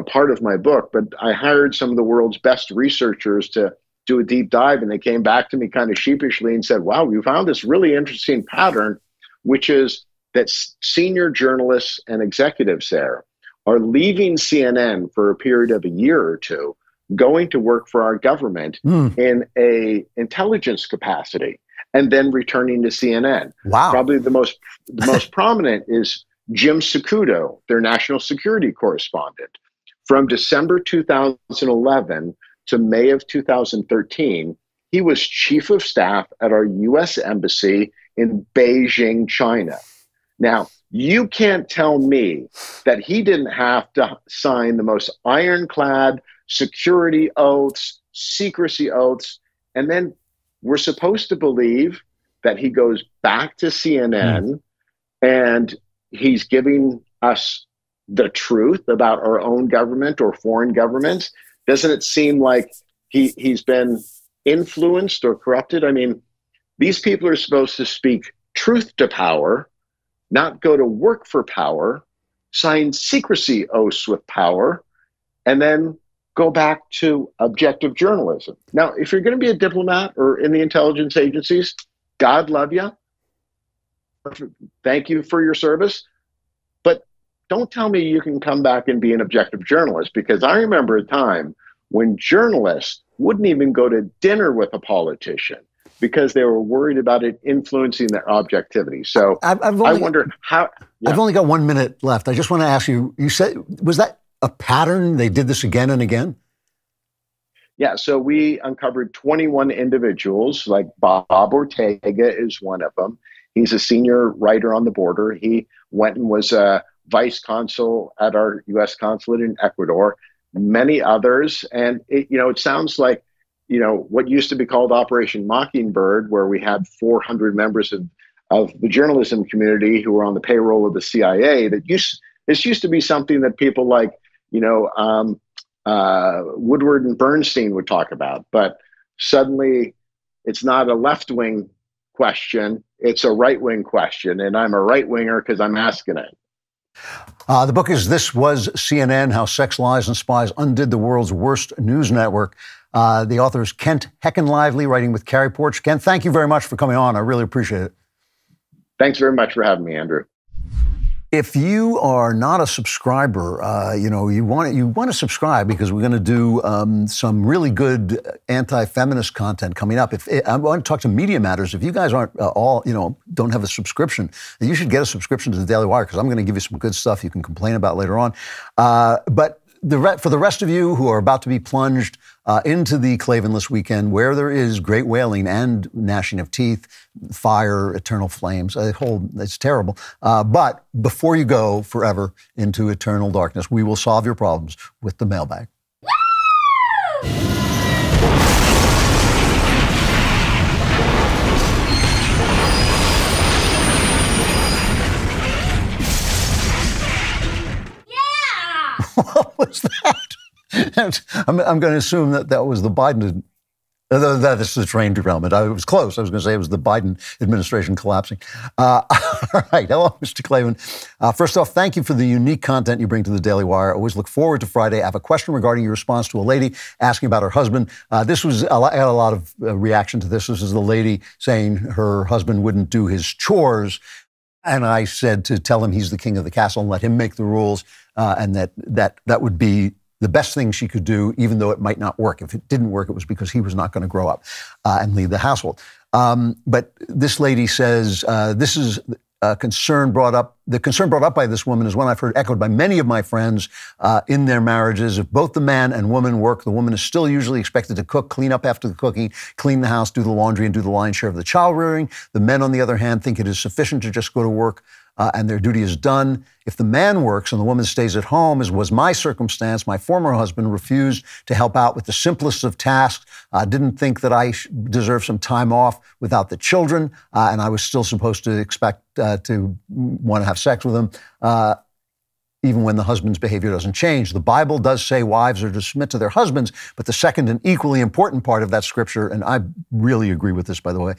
part of my book, but I hired some of the world's best researchers to do a deep dive, and they came back to me kind of sheepishly and said, wow, we found this really interesting pattern, which is that senior journalists and executives there are leaving CNN for a period of a year or two, going to work for our government in a intelligence capacity, and then returning to CNN. Wow. Probably the most prominent is Jim Secudo, their national security correspondent. From December 2011 to May of 2013, he was chief of staff at our U.S. Embassy in Beijing, China. Now, you can't tell me that he didn't have to sign the most ironclad security oaths, secrecy oaths, and then we're supposed to believe that he goes back to CNN and he's giving us the truth about our own government or foreign governments. Doesn't it seem like he's been influenced or corrupted? I mean, these people are supposed to speak truth to power, not go to work for power, sign secrecy oaths with power, and then go back to objective journalism. Now, if you're going to be a diplomat or in the intelligence agencies, God love you. Thank you for your service. But don't tell me you can come back and be an objective journalist, because I remember a time when journalists wouldn't even go to dinner with a politician because they were worried about it influencing their objectivity. So I wonder how... Yeah. I've only got 1 minute left. I just want to ask you, you said, was that a pattern? They did this again and again? Yeah, so we uncovered 21 individuals, like Bob Ortega is one of them. He's a senior writer on the border. He went and was a vice consul at our U.S. consulate in Ecuador, many others. And it sounds like, what used to be called Operation Mockingbird, where we had 400 members of the journalism community who were on the payroll of the CIA. This used to be something that people like, Woodward and Bernstein would talk about. But suddenly it's not a left-wing question, it's a right-wing question. And I'm a right-winger because I'm asking it. The book is This Was CNN, How Sex, Lies, and Spies Undid the World's Worst News Network. The author is Kent Heckenlively, writing with Carrie Porch. Kent, thank you very much for coming on. I really appreciate it. Thanks very much for having me, Andrew. If you are not a subscriber, you want to subscribe, because we're going to do some really good anti-feminist content coming up. I want to talk to Media Matters. If you guys aren't don't have a subscription, you should get a subscription to the Daily Wire, because I'm going to give you some good stuff you can complain about later on. But for the rest of you who are about to be plunged into the Klavanless weekend, where there is great wailing and gnashing of teeth, fire, eternal flames, it's terrible. But before you go forever into eternal darkness, we will solve your problems with the mailbag. What was that? I'm going to assume that was the Biden That is the train derailment. I was close. I was going to say it was the Biden administration collapsing. All right. Hello, Mr. Klavan. First off, thank you for the unique content you bring to the Daily Wire. I always look forward to Friday. I have a question regarding your response to a lady asking about her husband. I had a lot of reaction to this. This is the lady saying her husband wouldn't do his chores. And I said to tell him he's the king of the castle and let him make the rules, and that would be the best thing she could do, even though it might not work. If it didn't work, it was because he was not going to grow up and lead the household. But this lady says, this is a concern brought up. The concern brought up by this woman is one I've heard echoed by many of my friends in their marriages. If both the man and woman work, the woman is still usually expected to cook, clean up after the cooking, clean the house, do the laundry, and do the lion's share of the child rearing. The men, on the other hand, think it is sufficient to just go to work and their duty is done. If the man works and the woman stays at home, as was my circumstance, my former husband refused to help out with the simplest of tasks, didn't think that I deserved some time off without the children, and I was still supposed to expect to want to have sex with him, even when the husband's behavior doesn't change. The Bible does say wives are to submit to their husbands, but the second and equally important part of that scripture, and I really agree with this, by the way,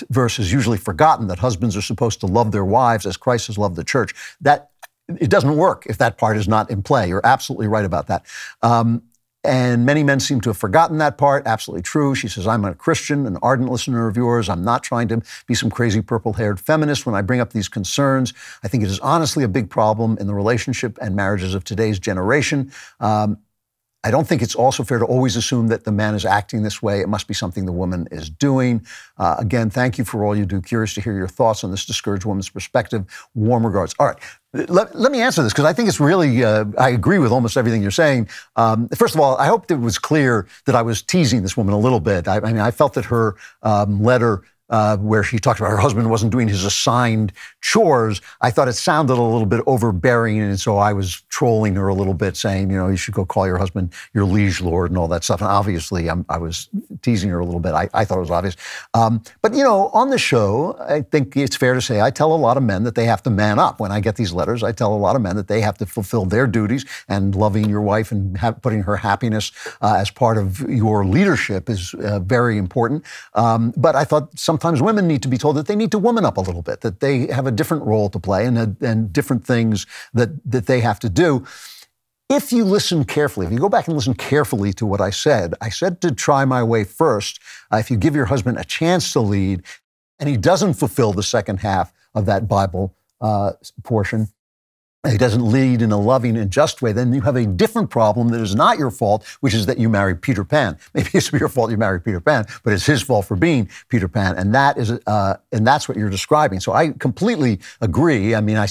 verse is usually forgotten, that husbands are supposed to love their wives as Christ has loved the church. That it doesn't work if that part is not in play. You're absolutely right about that. And many men seem to have forgotten that part. Absolutely true. She says, I'm a Christian, an ardent listener of yours. I'm not trying to be some crazy purple-haired feminist when I bring up these concerns. I think it is honestly a big problem in the relationship and marriages of today's generation. I don't think it's also fair to always assume that the man is acting this way. It must be something the woman is doing. Again, thank you for all you do. Curious to hear your thoughts on this discouraged woman's perspective. Warm regards. All right. Let me answer this because I think it's really, I agree with almost everything you're saying. First of all, I hope it was clear that I was teasing this woman a little bit. I mean, I felt that her letter where she talked about her husband wasn't doing his assigned chores, I thought it sounded a little bit overbearing, and so I was trolling her a little bit, saying, you know, you should go call your husband your liege lord and all that stuff. And obviously, I was teasing her a little bit. I thought it was obvious. But, you know, on the show, I think it's fair to say I tell a lot of men that they have to man up. When I get these letters, I tell a lot of men that they have to fulfill their duties, and loving your wife and putting her happiness as part of your leadership is very important. But I thought sometimes women need to be told that they need to woman up a little bit, that they have a different role to play and different things that they have to do. If you listen carefully, if you go back and listen carefully to what I said to try my way first. If you give your husband a chance to lead and he doesn't fulfill the second half of that Bible portion, he doesn't lead in a loving and just way, then you have a different problem that is not your fault, which is that you married Peter Pan. Maybe it's your fault you married Peter Pan, but it's his fault for being Peter Pan. And that's what you're describing. So I completely agree. I mean, I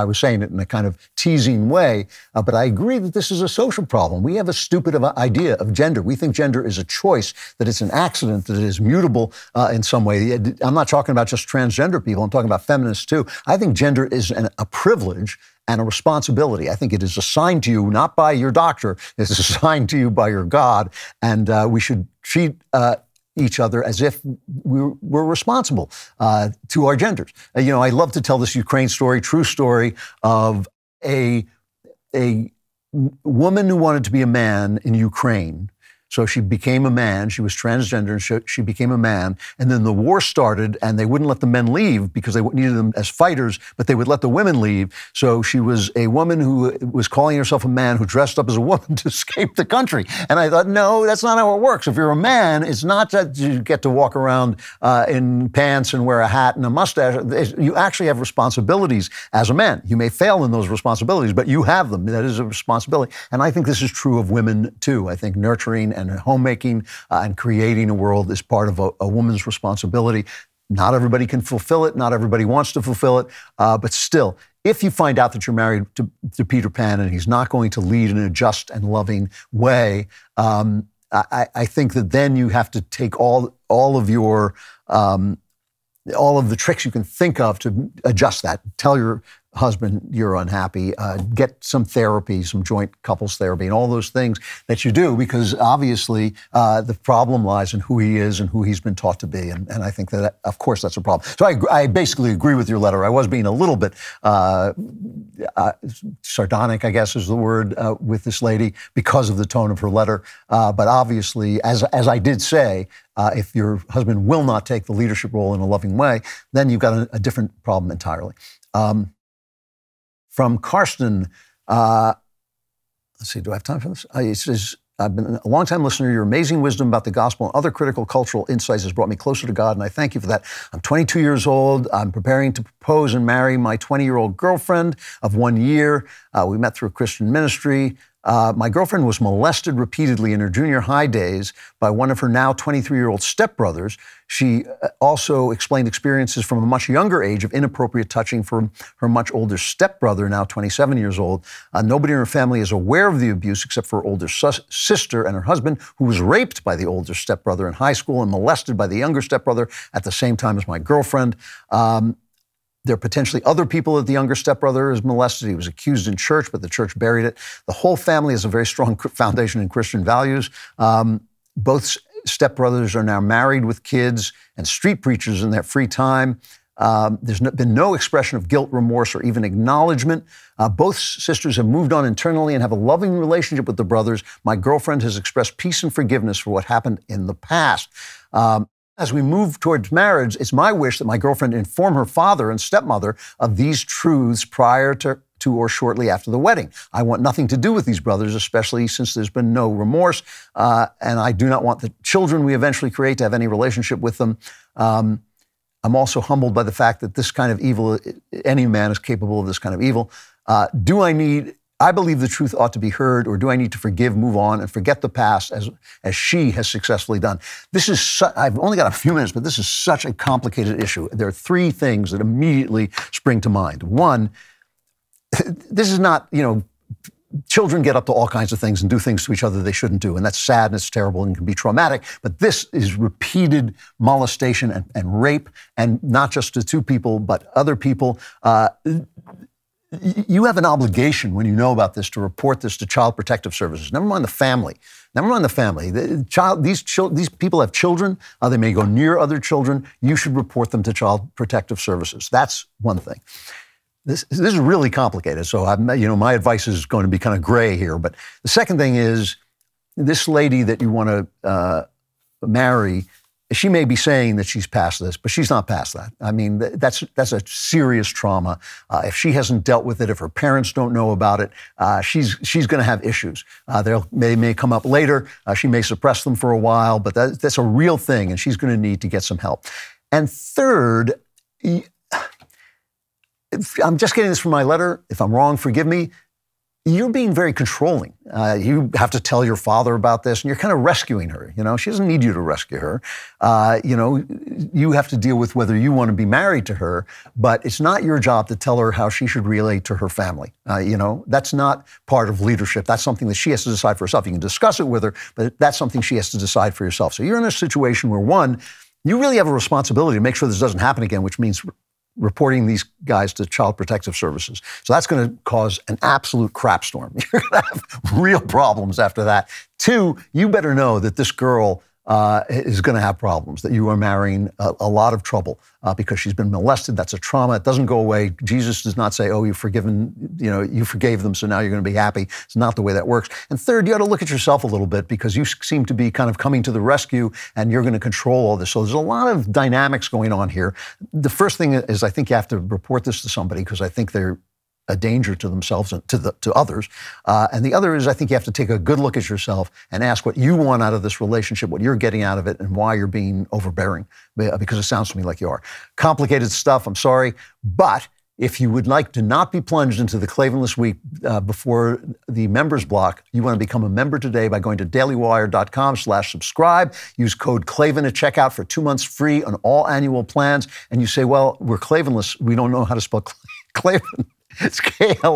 was saying it in a kind of teasing way, but I agree that this is a social problem. We have a stupid idea of gender. We think gender is a choice, that it's an accident, that it is mutable in some way. I'm not talking about just transgender people. I'm talking about feminists too. I think gender is a privilege and a responsibility. I think it is assigned to you, not by your doctor, it's assigned to you by your God, and we should treat each other as if we're responsible to our genders. You know, I love to tell this Ukraine story, true story, of a woman who wanted to be a man in Ukraine. So she became a man. She was transgender, and she became a man. And then the war started, and they wouldn't let the men leave because they needed them as fighters, but they would let the women leave. So she was a woman who was calling herself a man who dressed up as a woman to escape the country. And I thought, no, that's not how it works. If you're a man, it's not that you get to walk around in pants and wear a hat and a mustache. You actually have responsibilities as a man. You may fail in those responsibilities, but you have them. That is a responsibility. And I think this is true of women, too. I think nurturing and homemaking and creating a world is part of a woman's responsibility. Not everybody can fulfill it. Not everybody wants to fulfill it. But still, if you find out that you're married to Peter Pan and he's not going to lead in a just and loving way, I think that then you have to take all of your all of the tricks you can think of to adjust that. Tell your husband, you're unhappy. Get some therapy, some joint couples therapy, and all those things that you do, because obviously the problem lies in who he is and who he's been taught to be. And I think that, of course, that's a problem. So I basically agree with your letter. I was being a little bit sardonic, I guess is the word, with this lady because of the tone of her letter. But obviously, as I did say, if your husband will not take the leadership role in a loving way, then you've got a different problem entirely. From Karsten, let's see, do I have time for this? He says, I've been a long-time listener. Your amazing wisdom about the gospel and other critical cultural insights has brought me closer to God, and I thank you for that. I'm 22 years old. I'm preparing to propose and marry my 20-year-old girlfriend of 1 year. We met through a Christian ministry. My girlfriend was molested repeatedly in her junior high days by one of her now 23-year-old stepbrothers. She also explained experiences from a much younger age of inappropriate touching from her much older stepbrother, now 27 years old. Nobody in her family is aware of the abuse except for her older sister and her husband, who was raped by the older stepbrother in high school and molested by the younger stepbrother at the same time as my girlfriend. There are potentially other people that the younger stepbrother is molested. He was accused in church, but the church buried it. The whole family has a very strong foundation in Christian values. Both stepbrothers are now married with kids and street preachers in their free time. There's been no expression of guilt, remorse, or even acknowledgement. Both sisters have moved on internally and have a loving relationship with the brothers. My girlfriend has expressed peace and forgiveness for what happened in the past. As we move towards marriage, it's my wish that my girlfriend inform her father and stepmother of these truths prior to or shortly after the wedding. I want nothing to do with these brothers, especially since there's been no remorse, and I do not want the children we eventually create to have any relationship with them. I'm also humbled by the fact that this kind of evil, any man is capable of this kind of evil. I believe the truth ought to be heard, or do I need to forgive, move on, and forget the past as she has successfely done? This is, I've only got a few minutes, but this is such a complicated issue. There are three things that immediately spring to mind. One, this is not, children get up to all kinds of things and do things to each other they shouldn't do, and that's sad and it's terrible and can be traumatic, but this is repeated molestation and rape, and not just to two people, but other people. You have an obligation when you know about this to report this to Child Protective Services. Never mind the family. Never mind the family. These people have children. They may go near other children. You should report them to Child Protective Services. That's one thing. This is really complicated. So my advice is going to be kind of gray here. But the second thing is, this lady that you want to marry, she may be saying that she's past this, but she's not past that. I mean, that's a serious trauma. If she hasn't dealt with it, if her parents don't know about it, she's going to have issues. They may come up later. She may suppress them for a while, but that's a real thing, and she's going to need to get some help. And third, I'm just getting this from my letter. If I'm wrong, forgive me. You're being very controlling. You have to tell your father about this, and you're kind of rescuing her. She doesn't need you to rescue her. You have to deal with whether you want to be married to her, but it's not your job to tell her how she should relate to her family. That's not part of leadership. That's something that she has to decide for herself. You can discuss it with her, but that's something she has to decide for herself. So you're in a situation where, one, you really have a responsibility to make sure this doesn't happen again, which means reporting these guys to Child Protective Services. So that's going to cause an absolute crap storm. You're going to have real problems after that. Two, you better know that this girl is going to have problems, that you are marrying a lot of trouble because she's been molested. That's a trauma. It doesn't go away. Jesus does not say, oh, you've forgiven, you forgave them, so now you're going to be happy. It's not the way that works. And third, you got to look at yourself a little bit, because you seem to be kind of coming to the rescue, and you're going to control all this. So there's a lot of dynamics going on here. The first thing is, I think you have to report this to somebody, because I think they're a danger to themselves and to others. And the other is, I think you have to take a good look at yourself and ask what you want out of this relationship, what you're getting out of it, and why you're being overbearing, because it sounds to me like you are. Complicated stuff, I'm sorry. But if you would like to not be plunged into the Klavanless week before the members block, you want to become a member today by going to dailywire.com/subscribe. Use code Klavan at checkout for 2 months free on all annual plans. And you say, well, we're Klavanless. We don't know how to spell Klavan. It's Klavan.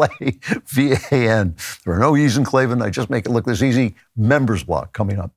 There are no E's in Klavan. I just make it look this easy. Members block coming up.